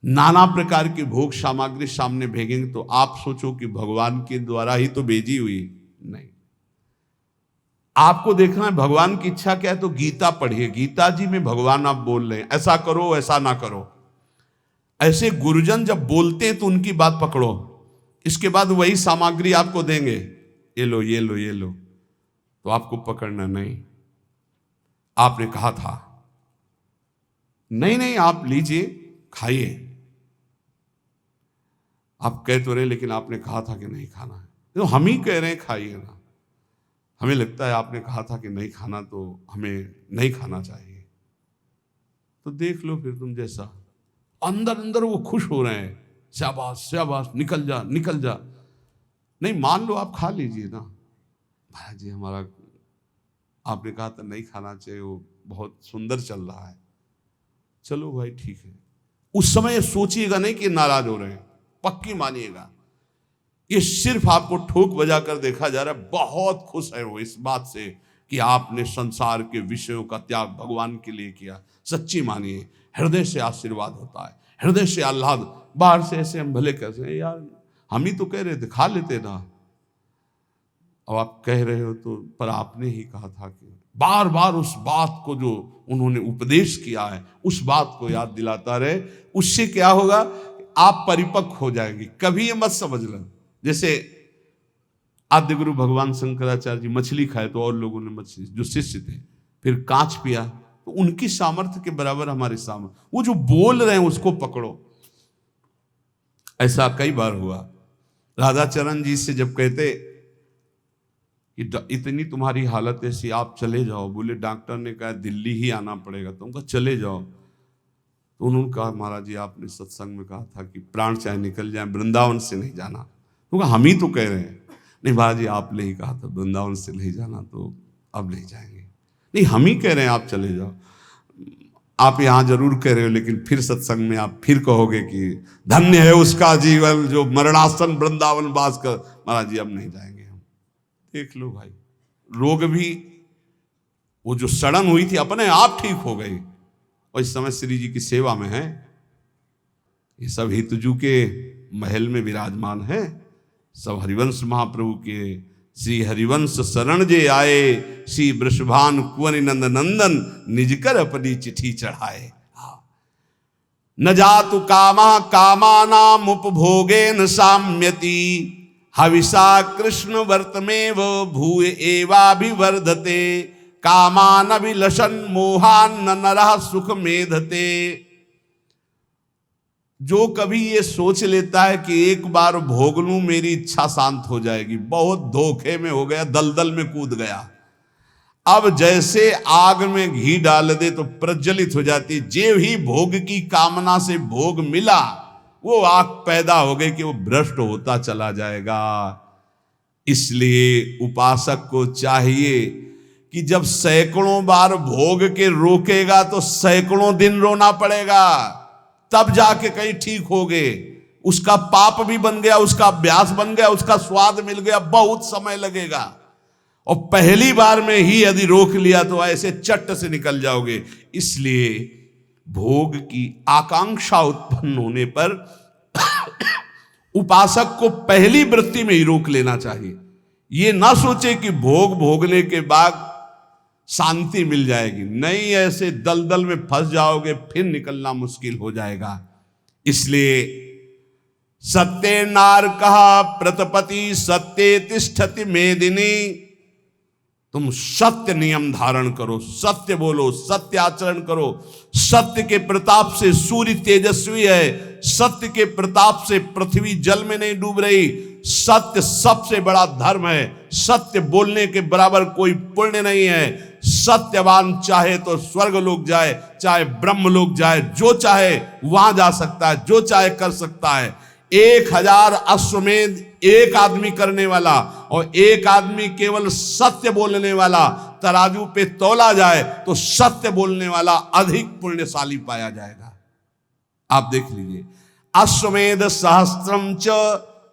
नाना प्रकार की भोग सामग्री सामने भेजेंगे तो आप सोचो कि भगवान के द्वारा ही तो भेजी हुई, नहीं। आपको देखना है भगवान की इच्छा क्या है, तो गीता पढ़िए, गीता जी में भगवान आप बोल रहे हैं ऐसा करो ऐसा ना करो। ऐसे गुरुजन जब बोलते हैं तो उनकी बात पकड़ो, इसके बाद वही सामग्री आपको देंगे, ये लो ये लो ये लो, तो आपको पकड़ना नहीं। आपने कहा था नहीं नहीं आप लीजिए खाइए, आप कह तो रहे लेकिन आपने कहा था कि नहीं खाना है, तो हम ही कह रहे हैं खाइए ना। हमें लगता है आपने कहा था कि नहीं खाना तो हमें नहीं खाना चाहिए, तो देख लो फिर तुम जैसा। अंदर अंदर वो खुश हो रहे हैं, शाबाश शाबाश, निकल जा निकल जा। नहीं मान लो आप खा लीजिए ना, महाराज जी हमारा आपने कहा था नहीं खाना चाहिए, वो बहुत सुंदर चल रहा है, चलो भाई ठीक है। उस समय सोचिएगा नहीं कि नाराज हो रहे हैं, पक्की मानिएगा ये सिर्फ आपको ठोक बजा कर देखा जा रहा है। बहुत खुश है वो इस बात से कि आपने संसार के विषयों का त्याग भगवान के लिए किया। सच्ची मानिए, हृदय से आशीर्वाद होता है, हृदय से आह्लाद। बाहर से ऐसे हम भले कैसे हैं यार, हम ही तो कह रहे थे खा लेते ना, अब आप कह रहे हो तो, पर आपने ही कहा था कि बार बार उस बात को जो उन्होंने उपदेश किया है उस बात को याद दिलाता रहे। उससे क्या होगा, आप परिपक्व हो जाएंगे। कभी ये मत समझ लें जैसे आद्य गुरु भगवान शंकराचार्य जी मछली खाए तो और लोगों ने मछली, जो शिष्य थे, फिर कांच पिया, तो उनकी सामर्थ्य के बराबर हमारी सामर्थ्य। वो जो बोल रहे हैं उसको पकड़ो। ऐसा कई बार हुआ, राधाचरण जी से जब कहते कि इतनी तुम्हारी हालत ऐसी, आप चले जाओ, बोले डॉक्टर ने कहा दिल्ली ही आना पड़ेगा, तो उनका चले जाओ। तो उन्होंने कहा महाराज जी आपने सत्संग में कहा था कि प्राण चाहे निकल जाए वृंदावन से नहीं जाना। तो हम ही तो कह रहे हैं, नहीं महाराज जी आपने ही कहा था वृंदावन से नहीं जाना, तो अब नहीं जाएंगे। नहीं हम ही कह रहे हैं आप चले जाओ, आप यहाँ जरूर कह रहे हो लेकिन फिर सत्संग में आप फिर कहोगे कि धन्य है उसका जीवन जो मरणासन वृंदावन वास कर। महाराज जी अब नहीं जाएंगे हम। देख लो भाई, रोग भी वो जो सड़न हुई थी अपने आप ठीक हो गई, और इस समय श्री जी की सेवा में है। ये सब हितजू के महल में विराजमान है, सब हरिवंश महाप्रभु के। श्री हरिवंश शरण जे आए, श्री वृषभान कुंवर नंद नंदन, निज कर अपनी चिट्ठी चढ़ाए। न जातु कामा कामानाम उपभोगे न साम्यति, हविषा कृष्ण वर्तमेव भूय एवाभिवर्धते, कामान अभिलषन् मोहान न नरः सुख मेधते। जो कभी ये सोच लेता है कि एक बार भोग लूं मेरी इच्छा शांत हो जाएगी, बहुत धोखे में हो गया, दलदल में कूद गया। अब जैसे आग में घी डाल दे तो प्रज्वलित हो जाती, जे ही भोग की कामना से भोग मिला वो आग पैदा हो गई कि वो भ्रष्ट होता चला जाएगा। इसलिए उपासक को चाहिए कि जब सैकड़ों बार भोग के रोकेगा तो सैकड़ों दिन रोना पड़ेगा, तब जाके कहीं ठीक हो गए। उसका पाप भी बन गया, उसका अभ्यास बन गया, उसका स्वाद मिल गया, बहुत समय लगेगा। और पहली बार में ही यदि रोक लिया तो ऐसे चट से निकल जाओगे। इसलिए भोग की आकांक्षा उत्पन्न होने पर उपासक को पहली वृत्ति में ही रोक लेना चाहिए। ये ना सोचे कि भोग भोगने के बाद शांति मिल जाएगी, नहीं, ऐसे दलदल में फंस जाओगे, फिर निकलना मुश्किल हो जाएगा। इसलिए सत्य नार कहा प्रतपति सत्य तिष्ठति मेदिनी, तुम सत्य नियम धारण करो, सत्य बोलो, सत्य आचरण करो। सत्य के प्रताप से सूर्य तेजस्वी है, सत्य के प्रताप से पृथ्वी जल में नहीं डूब रही। सत्य सबसे बड़ा धर्म है, सत्य बोलने के बराबर कोई पुण्य नहीं है। सत्यवान चाहे तो स्वर्ग लोक जाए, चाहे ब्रह्म लोक जाए, जो चाहे वहां जा सकता है, जो चाहे कर सकता है। 1000 अश्वमेध एक आदमी करने वाला और एक आदमी केवल सत्य बोलने वाला तराजू पे तोला जाए तो सत्य बोलने वाला अधिक पुण्यशाली पाया जाएगा। आप देख लीजिए, अश्वमेध सहस्त्रम च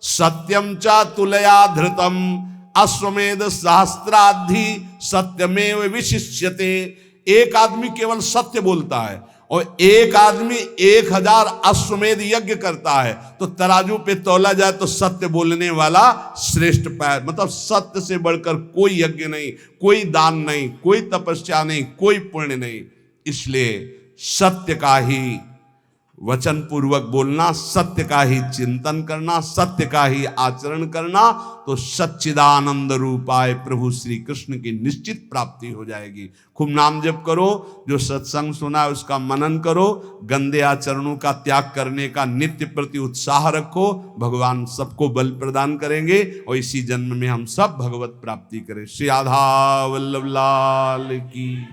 सत्यम च तुलया धृतम, अश्वमेध सहस्त्राधि सत्यमेव विशिष्यते। एक आदमी केवल सत्य बोलता है और एक आदमी 1000 अश्वमेध यज्ञ करता है, तो तराजू पे तौला जाए तो सत्य बोलने वाला श्रेष्ठ पाया। मतलब सत्य से बढ़कर कोई यज्ञ नहीं, कोई दान नहीं, कोई तपस्या नहीं, कोई पुण्य नहीं। इसलिए सत्य का ही वचन पूर्वक बोलना, सत्य का ही चिंतन करना, सत्य का ही आचरण करना, तो सच्चिदानंद रूपाय प्रभु श्री कृष्ण की निश्चित प्राप्ति हो जाएगी। खूब नाम जप करो, जो सत्संग सुना है उसका मनन करो, गंदे आचरणों का त्याग करने का नित्य प्रति उत्साह रखो। भगवान सबको बल प्रदान करेंगे और इसी जन्म में हम सब भगवत प्राप्ति करें। श्री राधा वल्लभ लाल की।